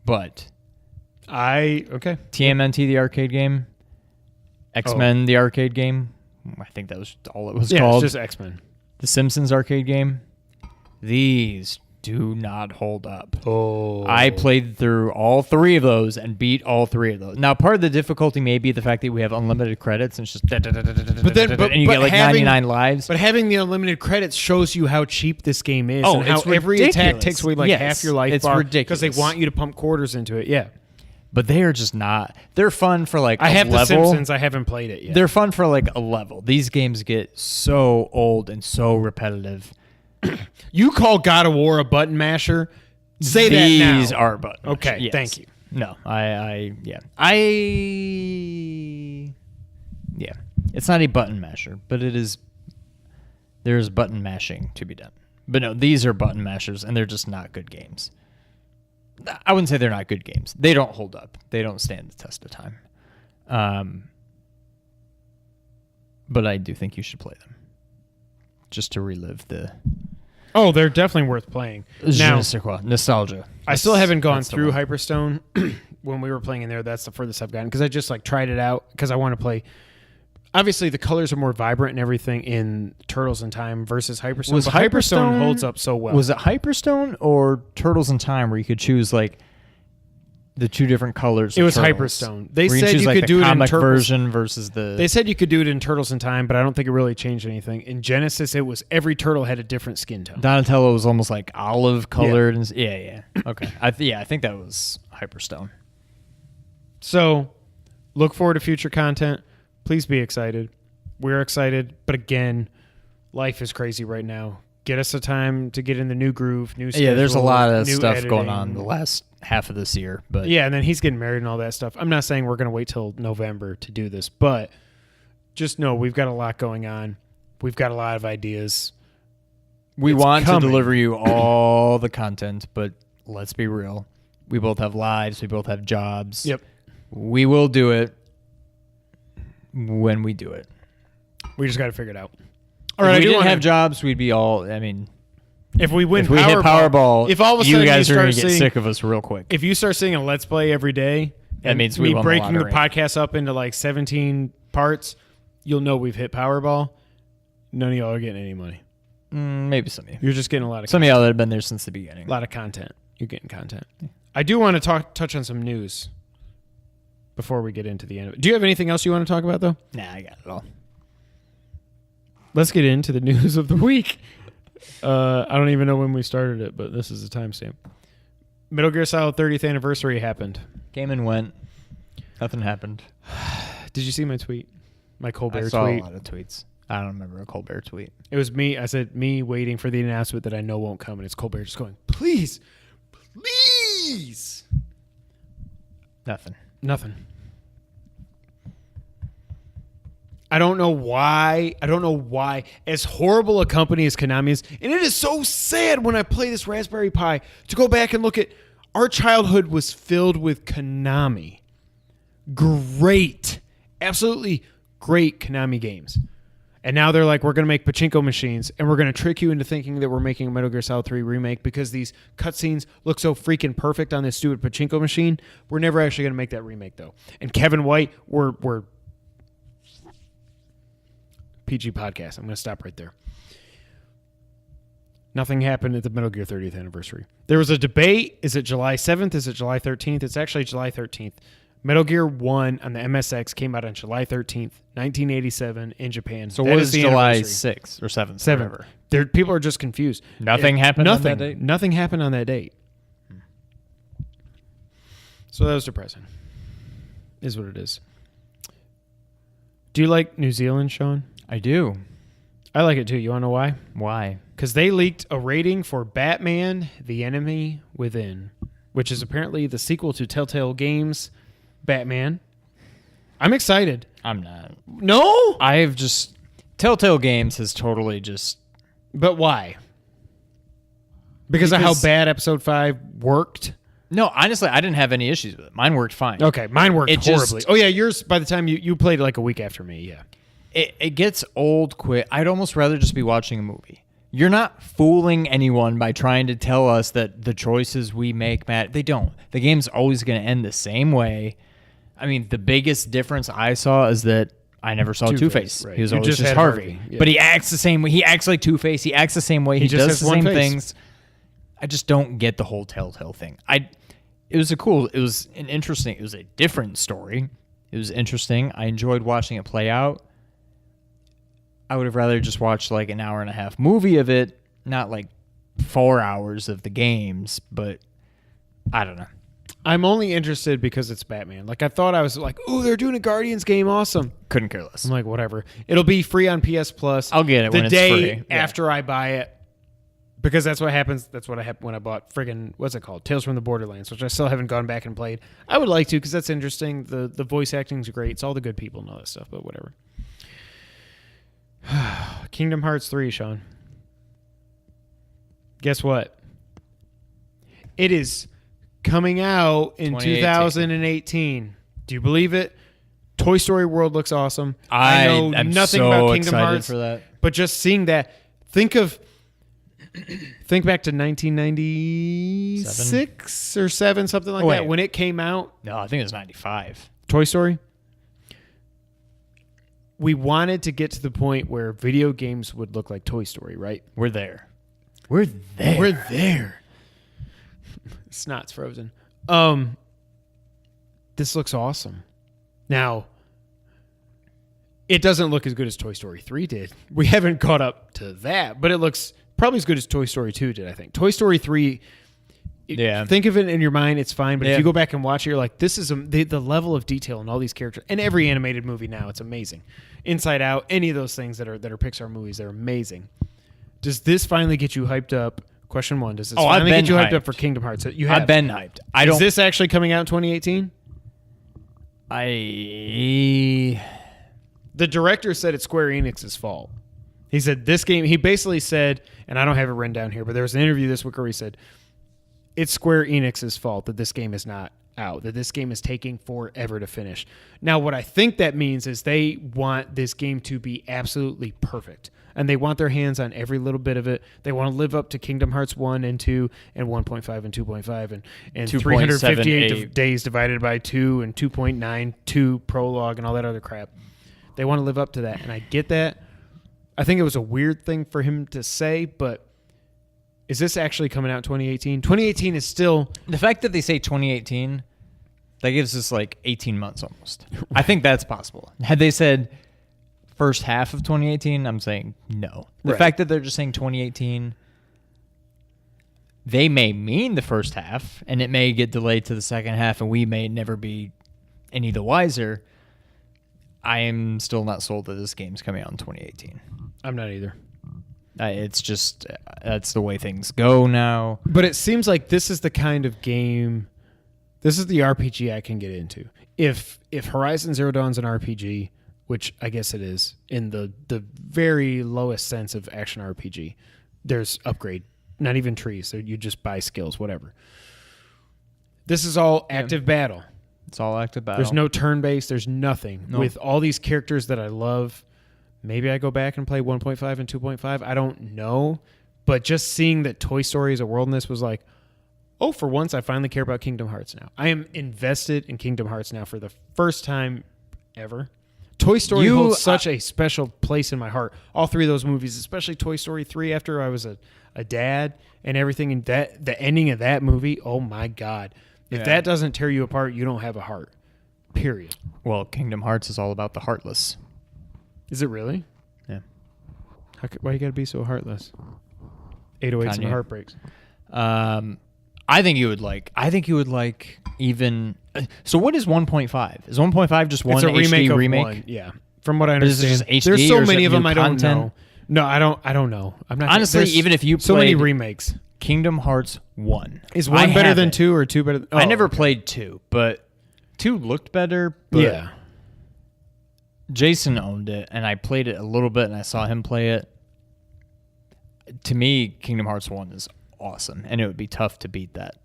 but TMNT, the arcade game, X-Men, the arcade game. I think that was all it was called. It's just X-Men. The Simpsons arcade game. These do not hold up. Oh. I played through all three of those and beat all three of those. Now, part of the difficulty may be the fact that we have unlimited credits and it's just and you get like 99 lives. But having the unlimited credits shows you how cheap this game is. Oh, and how every attack takes away half your life it's bar ridiculous. because they want you to pump quarters into it. Yeah. But they are just not. They're fun for like I have level. The Simpsons. I haven't played it yet. They're fun for like a level. These games get so old and so repetitive. You call God of War a button masher? Say These that now. These are button mashers. Okay, yes. Thank you. No, it's not a button masher, but it is. There's button mashing to be done. But no, these are button mashers, and they're just not good games. I wouldn't say they're not good games. They don't hold up. They don't stand the test of time. But I do think you should play them just to relive the. Oh, they're definitely worth playing. Now, nostalgia. I still haven't gone through Hyperstone. When we were playing in there, that's the furthest I've gotten because I just like tried it out because I want to play. Obviously, the colors are more vibrant and everything in Turtles in Time versus Hyperstone. But Hyperstone holds up so well. Was it Hyperstone or Turtles in Time where you could choose like the two different colors? It was Turtles? Hyperstone. They said you like could do it in comic Turtles version versus the. They said you could do it in Turtles in Time, but I don't think it really changed anything. In Genesis, it was every turtle had a different skin tone. Donatello was almost like olive colored. Yeah. Okay. I think that was Hyperstone. So, look forward to future content. Please be excited. We're excited, but again, life is crazy right now. Get us a time to get in the new groove, new schedule. Yeah, there's a lot of stuff editing. going on the last half of this year, but yeah, and then he's getting married and all that stuff. I'm not saying we're going to wait till November to do this, but just know we've got a lot going on. We've got a lot of ideas. We want to deliver you all the content, but let's be real. We both have lives. We both have jobs. Yep. We will do it when we do it. We just got to figure it out. All right, if we didn't have jobs, we'd be all. I mean, if we win, if we hit Powerball, if all of a sudden you guys are going to get sick of us real quick. If you start seeing a Let's Play every day, that means we won breaking the the podcast up into like 17 parts, you'll know we've hit Powerball. None of y'all are getting any money. Maybe some of you. You're just getting a lot of. Some of y'all that have been there since the beginning. A lot of content. You're getting content. Yeah. I do want to touch on some news before we get into the end of it. Do you have anything else you want to talk about, though? Nah, I got it all. Let's get into the news of the week. I don't even know when we started it, but this is a timestamp. Metal Gear Solid 30th anniversary happened. Came and went. Nothing happened. Did you see my tweet? My Colbert tweet? I saw a lot of tweets. I don't remember a Colbert tweet. It was me. I said, me waiting for the announcement that I know won't come, and it's Colbert just going, please, please. Nothing. I don't know why. As horrible a company as Konami is, and it is so sad when I play this Raspberry Pi to go back and look at our childhood was filled with Konami. Great. Absolutely great Konami games. And now they're like, we're going to make pachinko machines, and we're going to trick you into thinking that we're making a Metal Gear Solid 3 remake because these cutscenes look so freaking perfect on this stupid pachinko machine. We're never actually going to make that remake, though. And Kevin White, we're PG podcast. I'm going to stop right there. Nothing happened at the Metal Gear 30th anniversary. There was a debate. Is it July 7th? Is it July 13th? It's actually July 13th. Metal Gear 1 on the MSX came out on July 13th, 1987 in Japan. So what is July 6th or 7th? 7th. People are just confused. Nothing happened on that date? Nothing happened on that date. So that was depressing. Is what it is. Do you like New Zealand, Sean? I do. I like it too. You want to know why? Why? Because they leaked a rating for Batman: The Enemy Within, which is apparently the sequel to Telltale Games' Batman. I'm excited. I'm not. No? I've just... Telltale Games has totally just... But why? Because of how bad Episode 5 worked? No, honestly, I didn't have any issues with it. Mine worked fine. Okay, mine worked horribly. Oh, yeah, yours, by the time you played like a week after me, yeah. It gets old quick. I'd almost rather just be watching a movie. You're not fooling anyone by trying to tell us that the choices we make matter. They don't. The game's always going to end the same way. I mean, the biggest difference I saw is that I never saw Two-Face. Right. He was always just Harvey. Yeah. But he acts the same way. He acts like Two-Face. He acts the same way. He does the same things. I just don't get the whole Telltale thing. It was a different story. It was interesting. I enjoyed watching it play out. I would have rather just watched like an hour and a half movie of it, not like 4 hours of the games, but I don't know. I'm only interested because it's Batman. Like I thought I was like, ooh, they're doing a Guardians game, awesome. Couldn't care less. I'm like, whatever. It'll be free on PS Plus. I'll get it when it's free. The day after I buy it. Because that's what happens. That's what I happened when I bought friggin' what's it called? Tales from the Borderlands, which I still haven't gone back and played. I would like to because that's interesting. The voice acting's great. It's all the good people and all that stuff, but whatever. Kingdom Hearts 3, Sean. Guess what? It is coming out in 2018. Do you believe it? Toy Story World looks awesome. I know nothing about Kingdom Hearts for that. but just seeing that, think back to 1996 or 7, something like that, when it came out. No, I think it was 95. Toy Story. We wanted to get to the point where video games would look like Toy Story, right? We're there. Snot's frozen. This looks awesome. Now, it doesn't look as good as Toy Story 3 did. We haven't caught up to that, but it looks probably as good as Toy Story 2 did, I think. Toy Story 3, think of it in your mind, it's fine, but if you go back and watch it, you're like, this is the level of detail in all these characters. And every animated movie now, it's amazing. Inside Out, any of those things that are Pixar movies, they're amazing. Does this finally get you hyped up? Question 1, does this finally get you hyped up for Kingdom Hearts? I've been hyped. Is this actually coming out in 2018? The director said it's Square Enix's fault. He said this game, he basically said, and I don't have it written down here, but there was an interview this week where he said, it's Square Enix's fault that this game is not out, that this game is taking forever to finish. Now, what I think that means is they want this game to be absolutely perfect, and they want their hands on every little bit of it. They want to live up to Kingdom Hearts 1 and 2 and 1.5 and 2.5 and 358 days divided by 2 and 2.92 prologue and all that other crap. They want to live up to that, and I get that. I think it was a weird thing for him to say, but is this actually coming out in 2018? 2018 is still... The fact that they say 2018, that gives us like 18 months almost. I think that's possible. Had they said first half of 2018, I'm saying no. The fact that they're just saying 2018, they may mean the first half, and it may get delayed to the second half, and we may never be any the wiser. I am still not sold that this game's coming out in 2018. I'm not either. It's just, that's the way things go now. But it seems like this is the kind of game, this is the RPG I can get into. If Horizon Zero Dawn's an RPG, which I guess it is, in the very lowest sense of action RPG, there's upgrade, not even trees, so you just buy skills, whatever. This is all active battle. It's all active battle. There's no turn-based, there's nothing. Nope. With all these characters that I love, maybe I go back and play 1.5 and 2.5. I don't know. But just seeing that Toy Story is a world in this was like, oh, for once I finally care about Kingdom Hearts now. I am invested in Kingdom Hearts now for the first time ever. Toy Story holds such a special place in my heart. All three of those movies, especially Toy Story 3 after I was a dad and everything. And the ending of that movie, oh my God. If that doesn't tear you apart, you don't have a heart. Period. Well, Kingdom Hearts is all about the heartless. Is it really? Yeah. Why you got to be so heartless? 808s and heartbreaks. I think you would like even. So what is 1.5? Is 1.5 just one it's a HD remake? One, yeah. From what I understand, is it just HD, there's so or is many it of them. new I don't content? know. No, I don't know. I'm not honestly. Even if you so many remakes, Kingdom Hearts 1 is one better than 2 or 2 better? Than, I never played 2, but 2 looked better. But yeah. Jason owned it, and I played it a little bit, and I saw him play it. To me, Kingdom Hearts 1 is awesome, and it would be tough to beat that.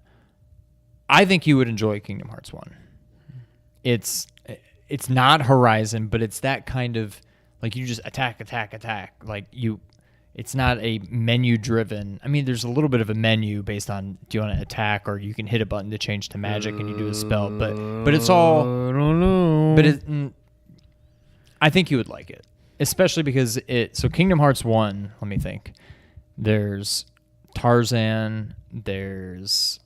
I think you would enjoy Kingdom Hearts 1. It's not Horizon, but it's that kind of, like, you just attack. Like, it's not a menu-driven. I mean, there's a little bit of a menu based on, do you want to attack, or you can hit a button to change to magic and you do a spell. But it's all... I don't know. But I think you would like it, especially because so Kingdom Hearts 1, let me think. There's Tarzan, there's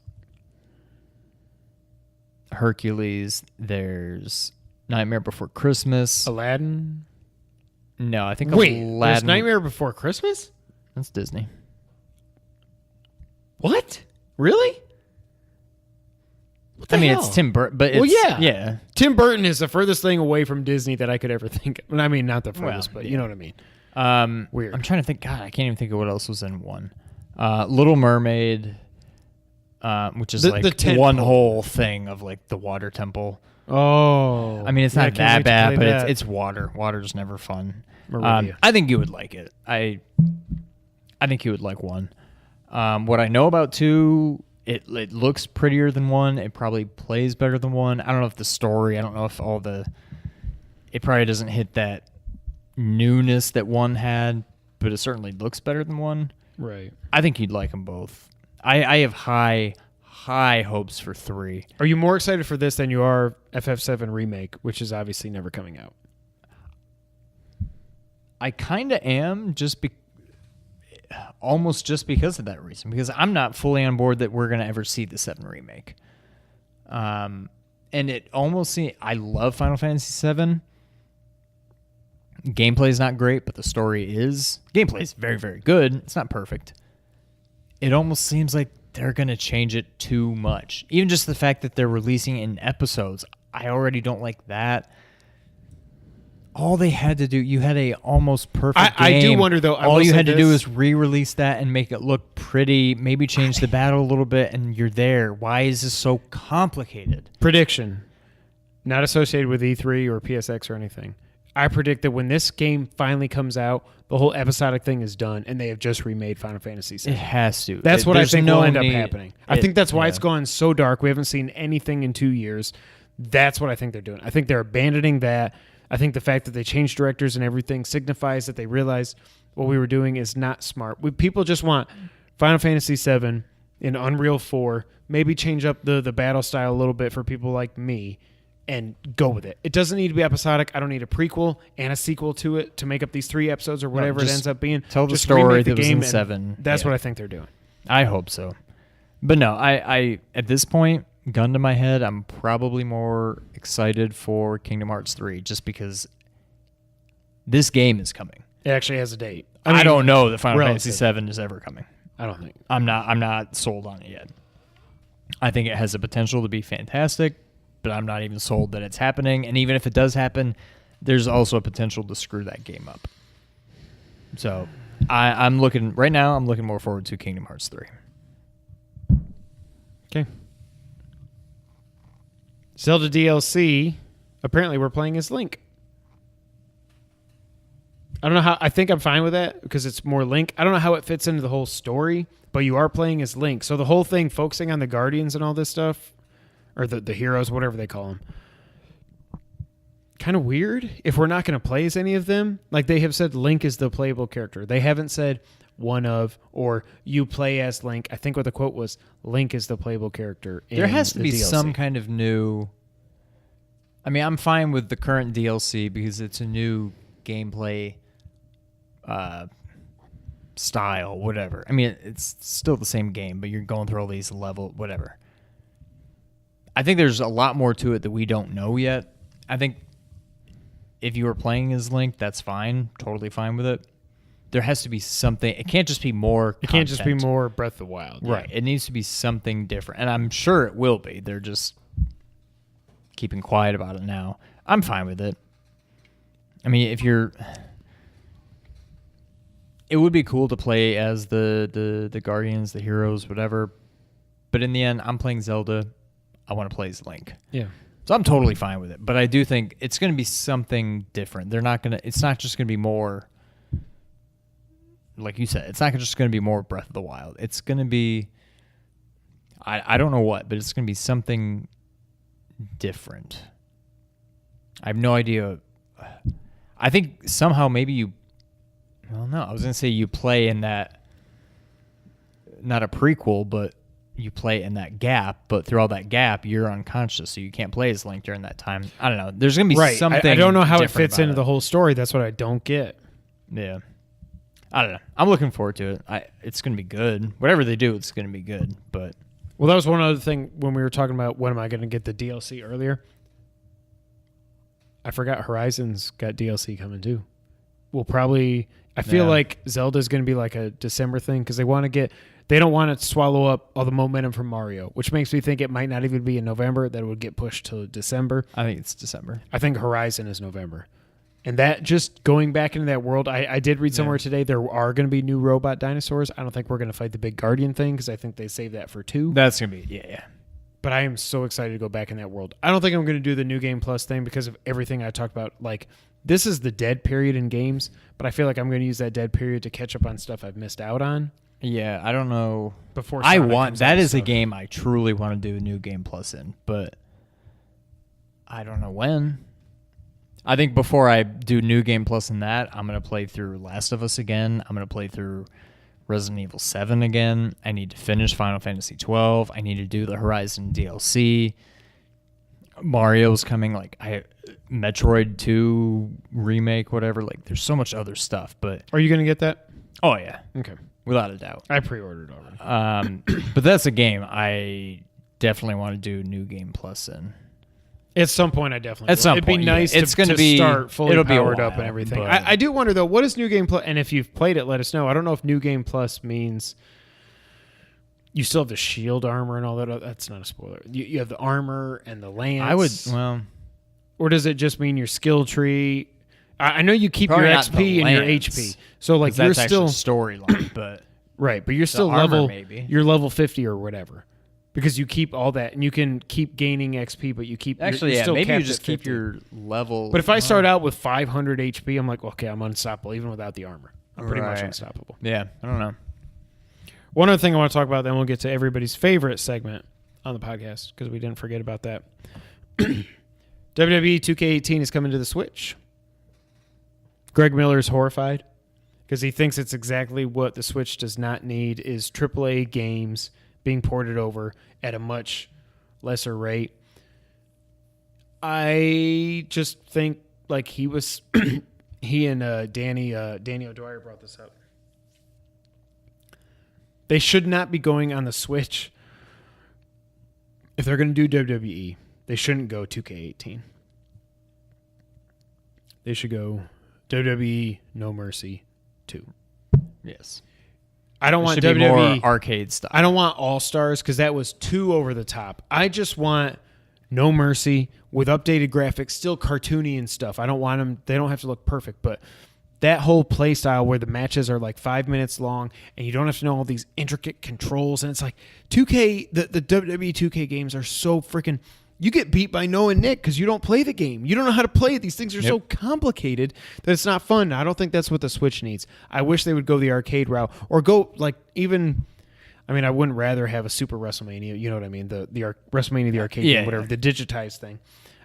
Hercules, there's Nightmare Before Christmas. Aladdin? No, I think Aladdin. There's Aladdin. Nightmare Before Christmas? That's Disney. What? Really? What the hell? It's Tim Burton, but it's... Yeah. Tim Burton is the furthest thing away from Disney that I could ever think of. I mean, not the furthest, but you know what I mean. Weird. I'm trying to think. God, I can't even think of what else was in 1. Little Mermaid, which is the one whole thing of like the water temple. Oh. I mean, it's not that bad, but it's water. Water's never fun. I think you would like it. I think you would like 1. What I know about 2 It looks prettier than 1. It probably plays better than 1. I don't know if the story, I don't know if it probably doesn't hit that newness that 1 had, but it certainly looks better than 1. Right. I think you'd like them both. I have high hopes for 3. Are you more excited for this than you are FF7 Remake, which is obviously never coming out? I kind of am, almost just because of that reason, because I'm not fully on board that we're going to ever see the 7 remake. And it almost seems, I love Final Fantasy VII. Gameplay is not great, but the story is. Gameplay is very, very good. It's not perfect. It almost seems like they're going to change it too much. Even just the fact that they're releasing in episodes, I already don't like that. All they had to do, you had a almost perfect game. I do wonder, though. All you had to do is re-release that and make it look pretty, maybe change the battle a little bit, and you're there. Why is this so complicated? Prediction. Not associated with E3 or PSX or anything. I predict that when this game finally comes out, the whole episodic thing is done, and they have just remade Final Fantasy VII. It has to. That's what I think no will end up need- happening. I think that's why it's gone so dark. We haven't seen anything in 2 years. That's what I think they're doing. I think they're abandoning that. I think the fact that they changed directors and everything signifies that they realize what we were doing is not smart. People just want Final Fantasy VII in Unreal 4, maybe change up the battle style a little bit for people like me, and go with it. It doesn't need to be episodic. I don't need a prequel and a sequel to it to make up these 3 episodes or whatever it ends up being. Tell the Just story remake that was in and 7. That's Yeah. what I think they're doing. I hope so. But no, I at this point, gun to my head, I'm probably more excited for Kingdom Hearts 3 just because this game is coming. It actually has a date. I don't know that Final relative. Fantasy VII is ever coming. I don't think. I'm not sold on it yet. I think it has the potential to be fantastic, but I'm not even sold that it's happening. And even if it does happen, there's also a potential to screw that game up. So I'm looking more forward to Kingdom Hearts 3. Okay. Zelda DLC. Apparently, we're playing as Link. I don't know how. I think I'm fine with that because it's more Link. I don't know how it fits into the whole story, but you are playing as Link. So the whole thing focusing on the Guardians and all this stuff, or the heroes, whatever they call them, kind of weird if we're not going to play as any of them. Like they have said Link is the playable character. They haven't said one of or you play as Link. I think what the quote was, Link is the playable character. There has to be DLC. some kind of new... I mean, I'm fine with the current DLC because it's a new gameplay style, whatever. I mean, it's still the same game, but you're going through all these whatever. I think there's a lot more to it that we don't know yet. I think if you were playing as Link, that's fine. Totally fine with it. There has to be something. It can't just be more It can't just be more Breath of the Wild. Right. It needs to be something different. And I'm sure it will be. They're just keeping quiet about it now. I'm fine with it. I mean, it would be cool to play as the Guardians, the heroes, whatever. But in the end, I'm playing Zelda. I want to play as Link. Yeah. So I'm totally fine with it. But I do think it's going to be something different. It's not just going to be more, like you said, it's not just going to be more Breath of the Wild. It's going to be, I don't know what, but it's going to be something different. I have no idea. I think somehow maybe I was going to say you play in that, not a prequel, but you play in that gap, but through all that gap, you're unconscious, so you can't play as Link during that time. I don't know. There's going to be something I don't know how it different fits about into it. the whole story. That's what I don't get. Yeah. I don't know. I'm looking forward to it. It's going to be good. Whatever they do, it's going to be good. But Well, that was one other thing when we were talking about when am I going to get the DLC earlier. I forgot Horizon's got DLC coming too. We'll probably... I feel like Zelda's going to be like a December thing because they don't want to swallow up all the momentum from Mario, which makes me think it might not even be in November, that it would get pushed to December. I think it's December. I think Horizon is November. And that, just going back into that world, I did read somewhere today there are going to be new robot dinosaurs. I don't think we're going to fight the big Guardian thing because I think they saved that for 2. That's going to be, yeah. But I am so excited to go back in that world. I don't think I'm going to do the New Game Plus thing because of everything I talked about. Like, this is the dead period in games, but I feel like I'm going to use that dead period to catch up on stuff I've missed out on. Yeah, I don't know. before I Sonic want comes that out is a stuff. game I truly want to do a new game plus in, but I don't know when. I think before I do new game plus in that, I'm gonna play through Last of Us again. I'm gonna play through Resident Evil 7 again. I need to finish Final Fantasy 12. I need to do the Horizon DLC. Mario's coming, Metroid 2 remake, whatever. Like, there's so much other stuff, but Are you going to get that? oh yeah, Okay. without a doubt. I pre-ordered already. But that's a game I definitely want to do new game plus in. At some point, I definitely At will. some It'd point, be yeah. nice It's to, gonna to be- start fully it'll be a powered up while, and everything. but- I do wonder, though, what is New Game Plus? And if you've played it, let us know. I don't know if New Game Plus means you still have the shield armor and all that. That's not a spoiler. You have the armor and the lance. Or does it just mean your skill tree? I know you keep Probably your not XP the and your lance, HP. So, like, 'cause you're that's still... actually storyline, but Right, but you're still armor, level... maybe. You're level 50 or whatever. Because you keep all that, and you can keep gaining XP, but you keep... actually, you're yeah, still maybe you capped just at keep 50. your level. But if I start out with 500 HP, I'm like, okay, I'm unstoppable, even without the armor. I'm pretty much Right. unstoppable. yeah, I don't know. One other thing I want to talk about, then we'll get to everybody's favorite segment on the podcast, because we didn't forget about that. WWE 2K18 is coming to the Switch. Greg Miller is horrified because he thinks it's exactly what the Switch does not need is AAA games being ported over at a much lesser rate. I just think like he was he and Danny O'Dwyer brought this up. They should not be going on the Switch. If they're going to do WWE, they shouldn't go 2K18. They should go WWE No Mercy 2. Yes, I don't it want should be WWE more arcade style. I don't want All Stars because that was too over the top. I just want No Mercy with updated graphics, still cartoony and stuff. I don't want them. They don't have to look perfect, but that whole play style where the matches are like 5 minutes long and you don't have to know all these intricate controls. And it's like 2K, the WWE 2K games are so freaking. You get beat by Noah and Nick because you don't play the game. You don't know how to play it. These things are so complicated that it's not fun. I don't think that's what the Switch needs. I wish they would go the arcade route or go like even. I mean, I wouldn't rather have a Super WrestleMania. You know what I mean? The WrestleMania, the arcade game, whatever, the digitized thing.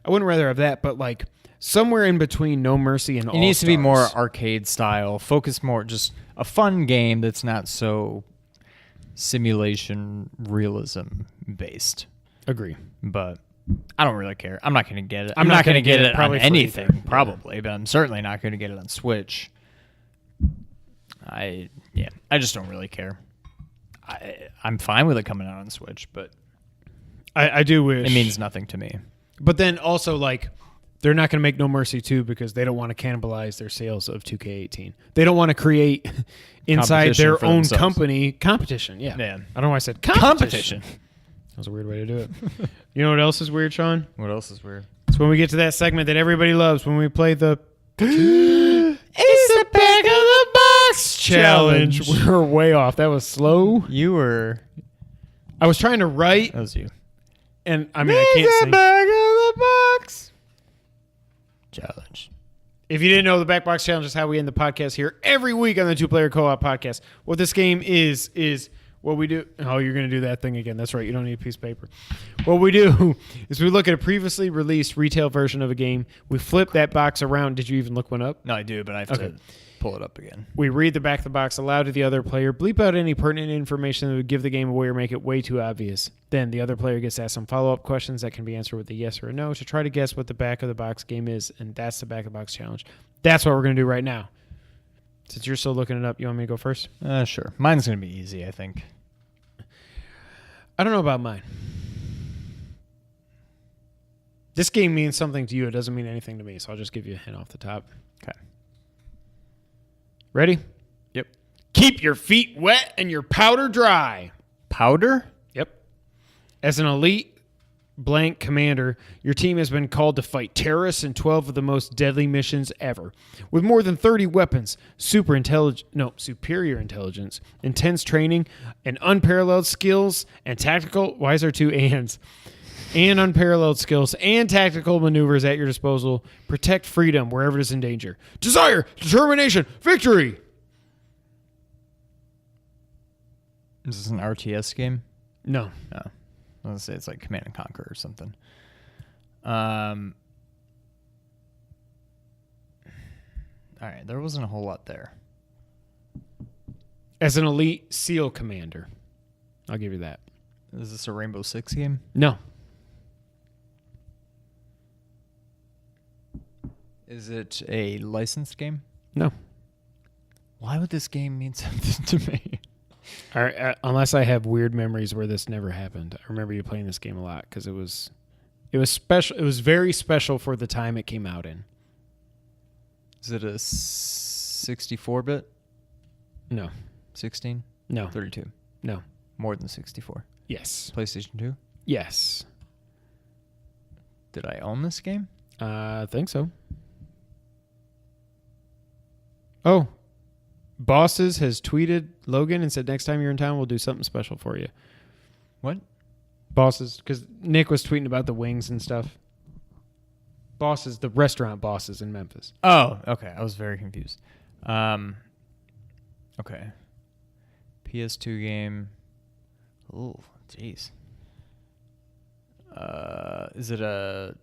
I wouldn't rather have that, but like somewhere in between No Mercy and All Stars. It needs to be more arcade style. Focus more, just a fun game that's not so simulation realism based. Agree. But I don't really care. I'm not going to get it. I'm not going gonna to get get it it probably on for anything, either. probably, but I'm certainly not going to get it on Switch. I just don't really care. I'm fine with it coming out on Switch, but I do wish. it means nothing to me. But then also, like, they're not going to make No Mercy 2 because they don't want to cannibalize their sales of 2K18. They don't want to create inside Competition their for own themselves. company competition. Yeah. Yeah. I don't know why I said competition. That was a weird way to do it. You know what else is weird, Sean? What else is weird? It's when we get to that segment that everybody loves when we play the It's the back of the box challenge. We're way off. That was slow. You were. I was trying to write, That was you. and I mean, I can't sing. Back of the box challenge. If you didn't know, the Back Box Challenge is how we end the podcast here every week on the Two Player Co-op podcast. What this game is what we do. Oh, you're going to do that thing again. That's right. You don't need a piece of paper. What we do is we look at a previously released retail version of a game. We flip that box around. Did you even look one up? No, I do, but I have to pull it up again. We read the back of the box aloud to the other player, bleep out any pertinent information that would give the game away or make it way too obvious. Then the other player gets asked some follow-up questions that can be answered with a yes or a no to try to guess what the back of the box game is, and that's the Back of the Box Challenge. That's what we're going to do right now. Since you're still looking it up, you want me to go first? Sure. Mine's going to be easy, I think. I don't know about mine. This game means something to you. It doesn't mean anything to me, so I'll just give you a hint off the top. Okay. Ready? Yep. Keep your feet wet and your powder dry. Powder? Yep. As an elite blank commander, your team has been called to fight terrorists in 12 of the most deadly missions ever. With more than 30 weapons, superior intelligence, intense training, and unparalleled skills and tactical... Why is there two ands? And unparalleled skills and tactical maneuvers at your disposal. Protect freedom wherever it is in danger. Desire, determination, victory! Is this an RTS game? No. No. I was gonna say it's like Command and Conquer or something. All right, there wasn't a whole lot there. As an elite SEAL commander. I'll give you that. Is this a Rainbow Six game? No. Is it a licensed game? No. Why would this game mean something to me? All right, unless I have weird memories where this never happened. I remember you playing this game a lot because it was special. It was very special for the time it came out in. Is it a 64-bit? No. 16? No. 32? No. More than 64? Yes. PlayStation 2? Yes. Did I own this game? I think so. Oh. Bosses has tweeted Logan and said next time you're in town, we'll do something special for you. What? Bosses, because Nick was tweeting about the wings and stuff. Bosses, the restaurant Bosses in Memphis. Oh, okay. I was very confused. Okay. PS2 game. Oh, jeez. Is it a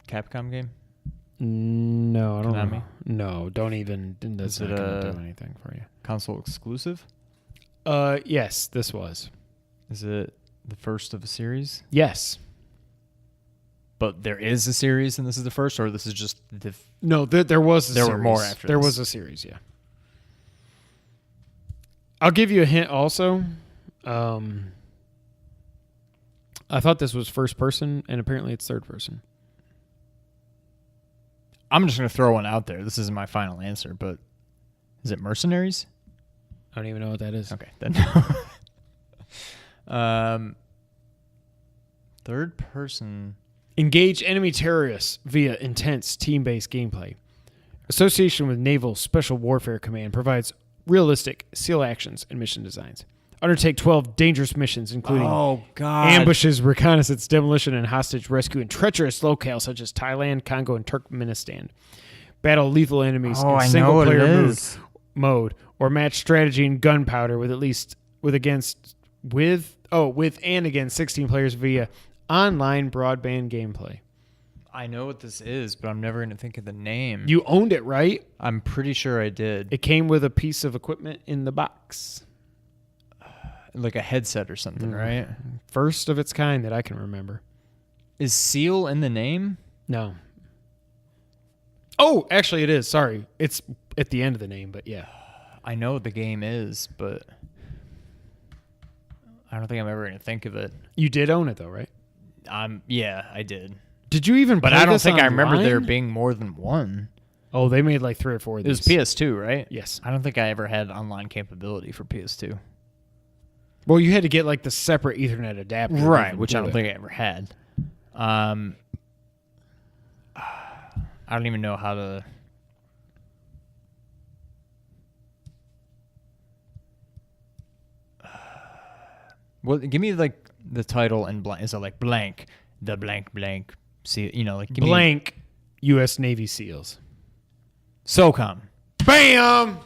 Capcom game? No, I don't Konami? know. No, don't even. That's Is not it going to a- do anything for you. Console exclusive? Yes, this was. Is it the first of a series? Yes. But there is a series and this is the first, or this is just the... No, there was a There series. were more after There this. was a series, yeah. I'll give you a hint also. I thought this was first person, and apparently it's third person. I'm just going to throw one out there. This isn't my final answer, but is it Mercenaries? I don't even know what that is. Okay, then. Third person. Engage enemy terrorists via intense team-based gameplay. Association with Naval Special Warfare Command provides realistic SEAL actions and mission designs. Undertake 12 dangerous missions, including God. ambushes, reconnaissance, demolition, and hostage rescue in treacherous locales such as Thailand, Congo, and Turkmenistan. Battle lethal enemies in single-player mode, or match strategy and gunpowder with against 16 players via online broadband gameplay. I know what this is, but I'm never going to think of the name. You owned it, right? I'm pretty sure I did. It came with a piece of equipment in the box. Like a headset or something, right? First of its kind that I can remember. Is SEAL in the name? No. Oh, actually it is. Sorry. It's at the end of the name, but yeah. I know what the game is, but I don't think I'm ever going to think of it. You did own it though, right? Yeah, I did. Did you even But play I don't this think I remember online? there being more than one. Oh, they made like 3 or 4 of It was these. PS2, right? Yes. I don't think I ever had online capability for PS2. Well, you had to get like the separate Ethernet adapter. to Right, even which do I don't it. think I ever had. I don't even know how to... Well, give me like the title and blank. Is it like blank, the blank blank? See, like give Blank U.S. Navy SEALs. me SOCOM. Bam!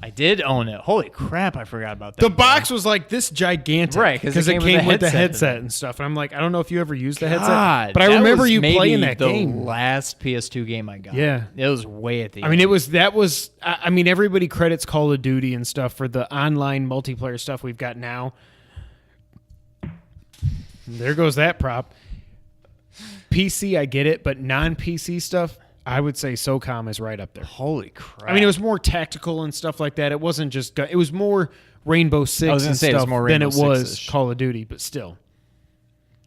I did own it. Holy crap! I forgot about that. The box was like this gigantic, Right, 'cause Because it it came came with with the the headset. headset and stuff. And I'm like, I don't know if you ever used the God, headset, but I that remember was you maybe playing that the game. last PS2 game I got. Yeah. It was way at the I end. mean, I mean, everybody credits Call of Duty and stuff for the online multiplayer stuff we've got now. There goes that prop. PC, I get it, but non-PC stuff, I would say SOCOM is right up there. Holy crap! I mean, it was more tactical and stuff like that. It wasn't just it was more Rainbow Six I was gonna and say it was stuff more than Rainbow it was Six-ish. Call of Duty, but still.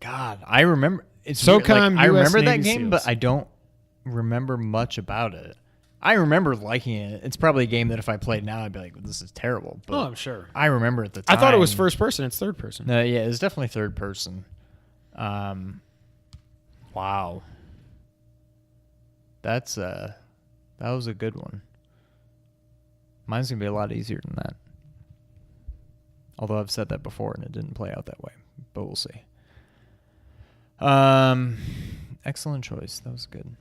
God, I remember. It's SOCOM, weird, like, I US remember that Navy game, SEALs. but I don't remember much about it. I remember liking it. It's probably a game that if I played now, I'd be like, "This is terrible." But Oh, I'm sure. I remember at the I time. thought it was first person. It's third person. No, yeah, it was definitely third person. Wow. That was a good one. Mine's gonna be a lot easier than that. Although I've said that before and it didn't play out that way, but we'll see. Excellent choice. That was good.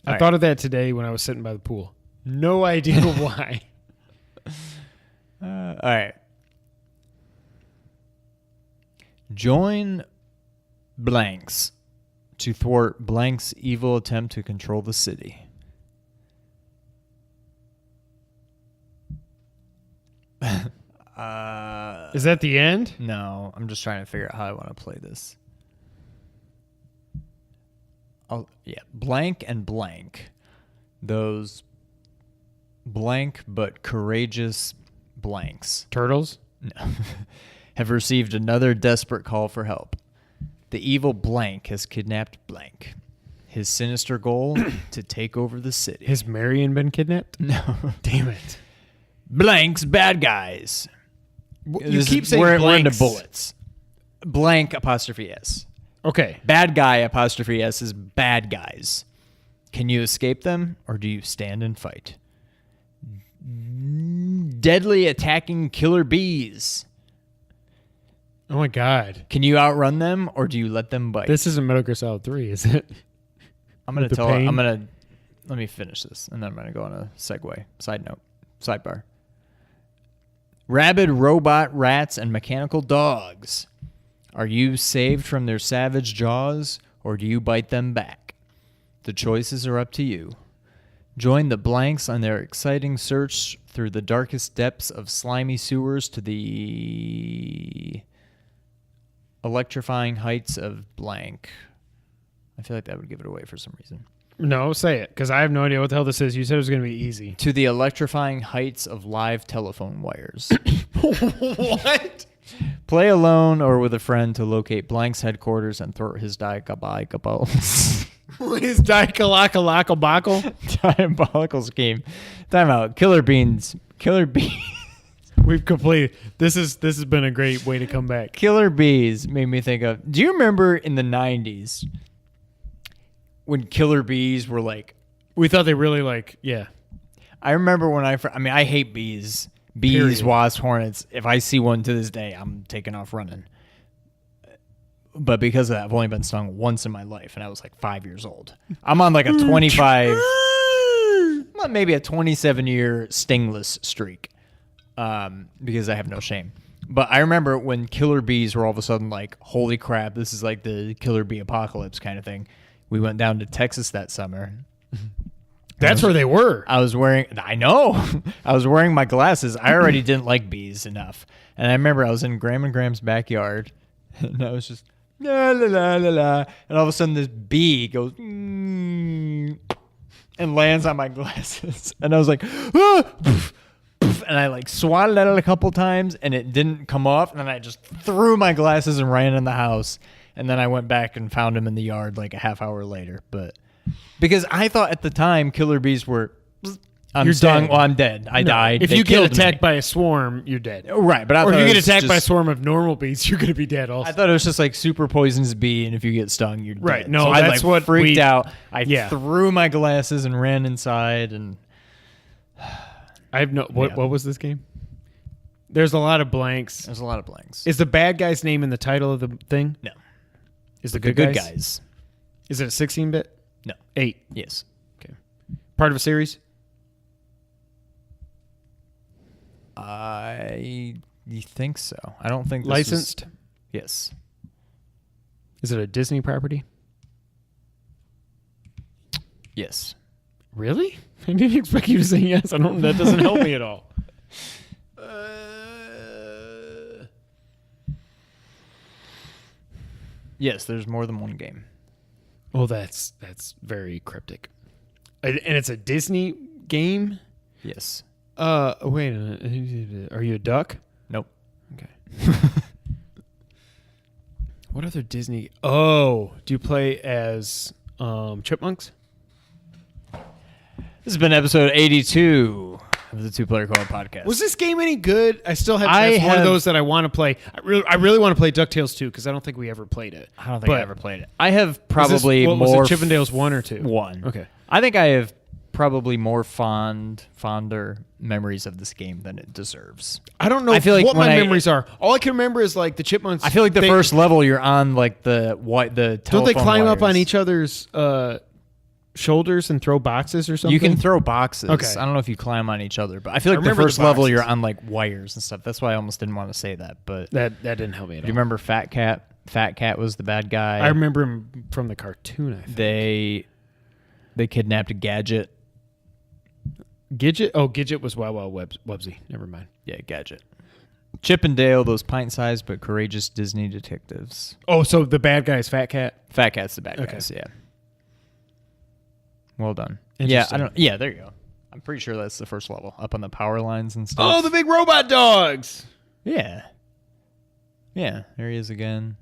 I thought of that today when I was sitting by the pool. No idea why. All right. Join blanks to thwart blank's evil attempt to control the city. Is that the end? No, I'm just trying to figure out how I want to play this. Oh, yeah, blank and blank. Those blank but courageous blanks. Turtles? No. Have received another desperate call for help. The evil blank has kidnapped blank. His sinister goal, to take over the city. Has Marion been kidnapped? No. Damn it. Blank's bad guys. You keep saying we're blanks. into bullets. Blank apostrophe S. Okay. Bad guy apostrophe S is bad guys. Can you escape them, or do you stand and fight? Deadly attacking killer bees. Oh my God. Can you outrun them, or do you let them bite? This isn't Metal Gear Solid 3, is it? Let me finish this, and then I'm gonna go on a segue. Sidebar. Rabid robot rats and mechanical dogs. Are you saved from their savage jaws, or do you bite them back? The choices are up to you. Join the blanks on their exciting search through the darkest depths of slimy sewers to the electrifying heights of blank. I feel like that would give it away for some reason. No, say it, because I have no idea what the hell this is. You said it was going to be easy. To the electrifying heights of live telephone wires. What? Play alone or with a friend to locate blank's headquarters and thwart his diabolical His diabolical scheme. Time out. Killer beans. We've completed. This has been a great way to come back. Killer bees made me think of. Do you remember in the 90s when killer bees were like? We thought they really yeah. I remember when I hate bees. Bees, Period. wasps, hornets. If I see one to this day, I'm taking off running. But because of that, I've only been stung once in my life, and I was like 5 years old. I'm on like a 25, maybe a 27-year stingless streak, because I have no shame. But I remember when killer bees were all of a sudden like, holy crap, this is like the killer bee apocalypse kind of thing. We went down to Texas that summer. That's where they were. I was wearing my glasses. I already didn't like bees enough. And I remember I was in Graham and Graham's backyard, and I was just, la, la, la, la, la. And all of a sudden this bee goes, and lands on my glasses. And I was like, ah! And I like swatted at it a couple times, and it didn't come off. And then I just threw my glasses and ran in the house. And then I went back and found him in the yard like a half hour later. But because I thought at the time killer bees were, You're stung. dead. Well, I'm dead. I died. If They you get killed attacked me. by a swarm, you're dead. Right, but I or thought if you it get was attacked by a just- swarm of normal bees, you're going to be dead also. I thought it was just like super poisonous bee, and if you get stung, you're Right, dead. no, so I that's what freaked out. I yeah. threw my glasses and ran inside, and I have no. What was this game? There's a lot of blanks. there's a lot of blanks. Is the bad guy's name in the title of the thing? No. Is the The good guys? Is it a 16-bit? No. 8. Yes. Okay. Part of a series? I think so. I don't think this Licensed? Yes. Is it a Disney property? Yes. Really? I didn't expect you to say yes. I don't. That doesn't help me at all. Yes, there's more than one game. Well, that's very cryptic. And it's a Disney game? Yes. Wait a minute. Are you a duck? Nope. Okay. What other Disney? Oh, do you play as chipmunks? This has been episode 82 of the Two Player Co-op podcast. Was this game any good? I still have. I That's one of have- those that I want to play. I really want to play DuckTales 2 because I don't think we ever played it. I don't think But I ever played it. I have probably what more was it, Chippendales 1 or 2? 1. Okay. I think I have probably more fonder memories of this game than it deserves. I don't know I feel like what when my I- memories are. All I can remember is like the chipmunks. I feel like the first level you're on like the Don't they telephone climb up on wires. each other's shoulders and throw boxes or something? You can throw boxes. Okay. I don't know if you climb on each other, but I feel like the remember the first level boxes. you're on like wires and stuff. That's why I almost didn't want to say that. But That didn't help me at do you all. remember Fat Cat? Fat Cat was the bad guy. I remember him from the cartoon, I think. They kidnapped a Gadget. Gidget? Oh, Gidget was Wow Wow Wubsy. Never mind. Yeah, Gadget. Chip and Dale, those pint-sized but courageous Disney detectives. Oh, so the bad guy is Fat Cat? Fat Cat's the bad Okay. guys, yeah. Well done. Yeah, Interesting. Yeah, there you go. I'm pretty sure that's the first level, up on the power lines and stuff. Oh, the big robot dogs! Yeah. Yeah, there he is again.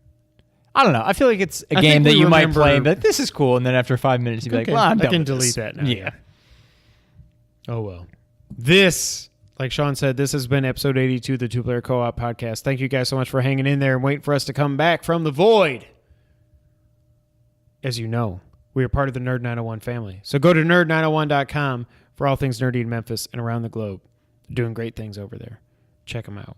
I don't know. I feel like it's a I game think that we you might remember- play and be like, this is cool, and then after 5 minutes you'd be Okay, like, well, I'm I done can with delete this. that now. Yeah. Oh, well. This, like Sean said, this has been episode 82 of the Two Player Co-op podcast. Thank you guys so much for hanging in there and waiting for us to come back from the void. As you know, we are part of the Nerd 901 family. So go to nerd901.com for all things nerdy in Memphis and around the globe. They're doing great things over there. Check them out.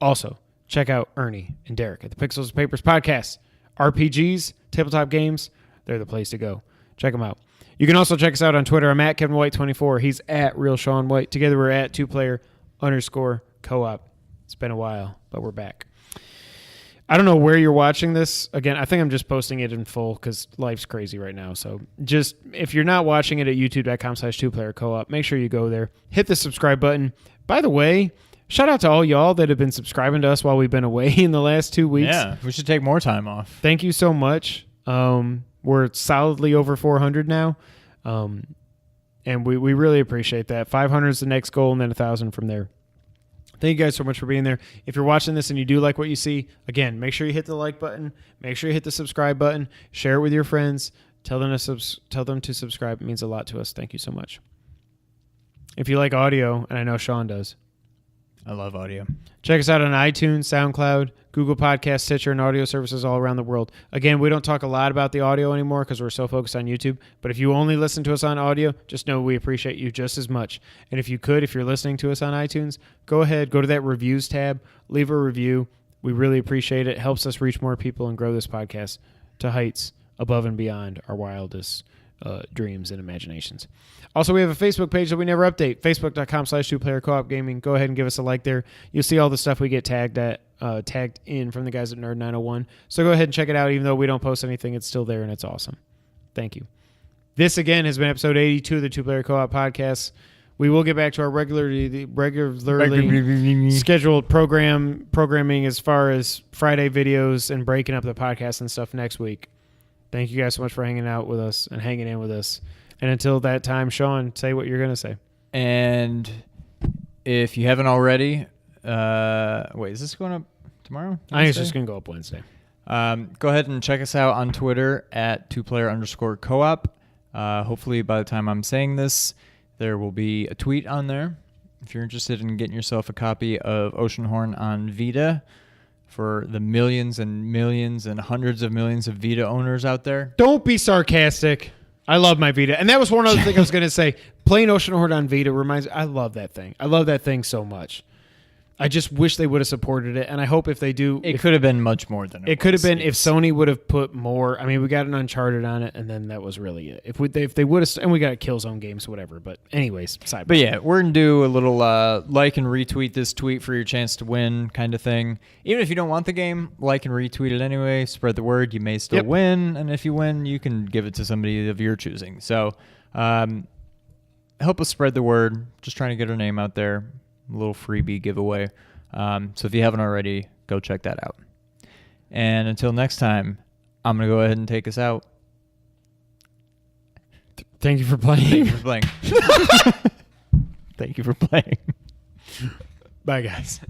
Also, check out Ernie and Derek at the Pixels and Papers podcast. RPGs, tabletop games, they're the place to go. Check them out. You can also check us out on Twitter. I'm at Kevin White 24. He's at Real Sean White. Together we're at 2player_co-op. It's been a while, but we're back. I don't know where you're watching this. Again, I think I'm just posting it in full because life's crazy right now. So just if you're not watching it at youtube.com/2playercoop, make sure you go there. Hit the subscribe button. By the way, shout out to all y'all that have been subscribing to us while we've been away in the last 2 weeks. Yeah, we should take more time off. Thank you so much. We're solidly over 400 now. And we really appreciate that. 500 is the next goal, and then 1,000 from there. Thank you guys so much for being there. If you're watching this and you do like what you see, again, make sure you hit the like button. Make sure you hit the subscribe button. Share it with your friends. Tell them to subscribe. It means a lot to us. Thank you so much. If you like audio, and I know Sean does, I love audio. check us out on iTunes, SoundCloud, Google Podcasts, Stitcher, and audio services all around the world. Again, we don't talk a lot about the audio anymore because we're so focused on YouTube. But if you only listen to us on audio, just know we appreciate you just as much. And if you're listening to us on iTunes, go ahead, go to that reviews tab, leave a review. We really appreciate it. It helps us reach more people and grow this podcast to heights above and beyond our wildest dreams and imaginations. Also, we have a Facebook page that we never update, facebook.com/2playercoop gaming. Go ahead and give us a like there. You'll see all the stuff we get tagged in from the guys at Nerd 901. So go ahead and check it out. Even though we don't post anything, it's still there and it's awesome. Thank you. This, again, has been episode 82 of the Two Player Co-op podcast. We will get back to our regularly scheduled programming as far as Friday videos and breaking up the podcast and stuff next week. Thank you guys so much for hanging out with us and hanging in with us. And until that time, Sean, say what you're going to say. And if you haven't already, wait, is this going up tomorrow? I think it's just going to go up Wednesday. Go ahead and check us out on Twitter at 2player_coop. Hopefully by the time I'm saying this, there will be a tweet on there. If you're interested in getting yourself a copy of Oceanhorn on Vita for the millions and millions and hundreds of millions of Vita owners out there. Don't be sarcastic. I love my Vita. And that was one other thing I was going to say. Playing Oceanhorn on Vita reminds me, I love that thing. I love that thing so much. I just wish they would have supported it, and I hope if they do... It could have been much more than it could have been if Sony would have put more... I mean, we got an Uncharted on it, and then that was really it. If they would have... And we got Killzone games, whatever. But anyways, sidebar. But yeah, we're going to do a little like and retweet this tweet for your chance to win kind of thing. Even if you don't want the game, like and retweet it anyway. Spread the word. You may still win, and if you win, you can give it to somebody of your choosing. So help us spread the word. Just trying to get our name out there. A little freebie giveaway. So if you haven't already, go check that out. And until next time, I'm going to go ahead and take us out. Thank you for playing. Thank you for playing. Thank you for playing. Bye, guys.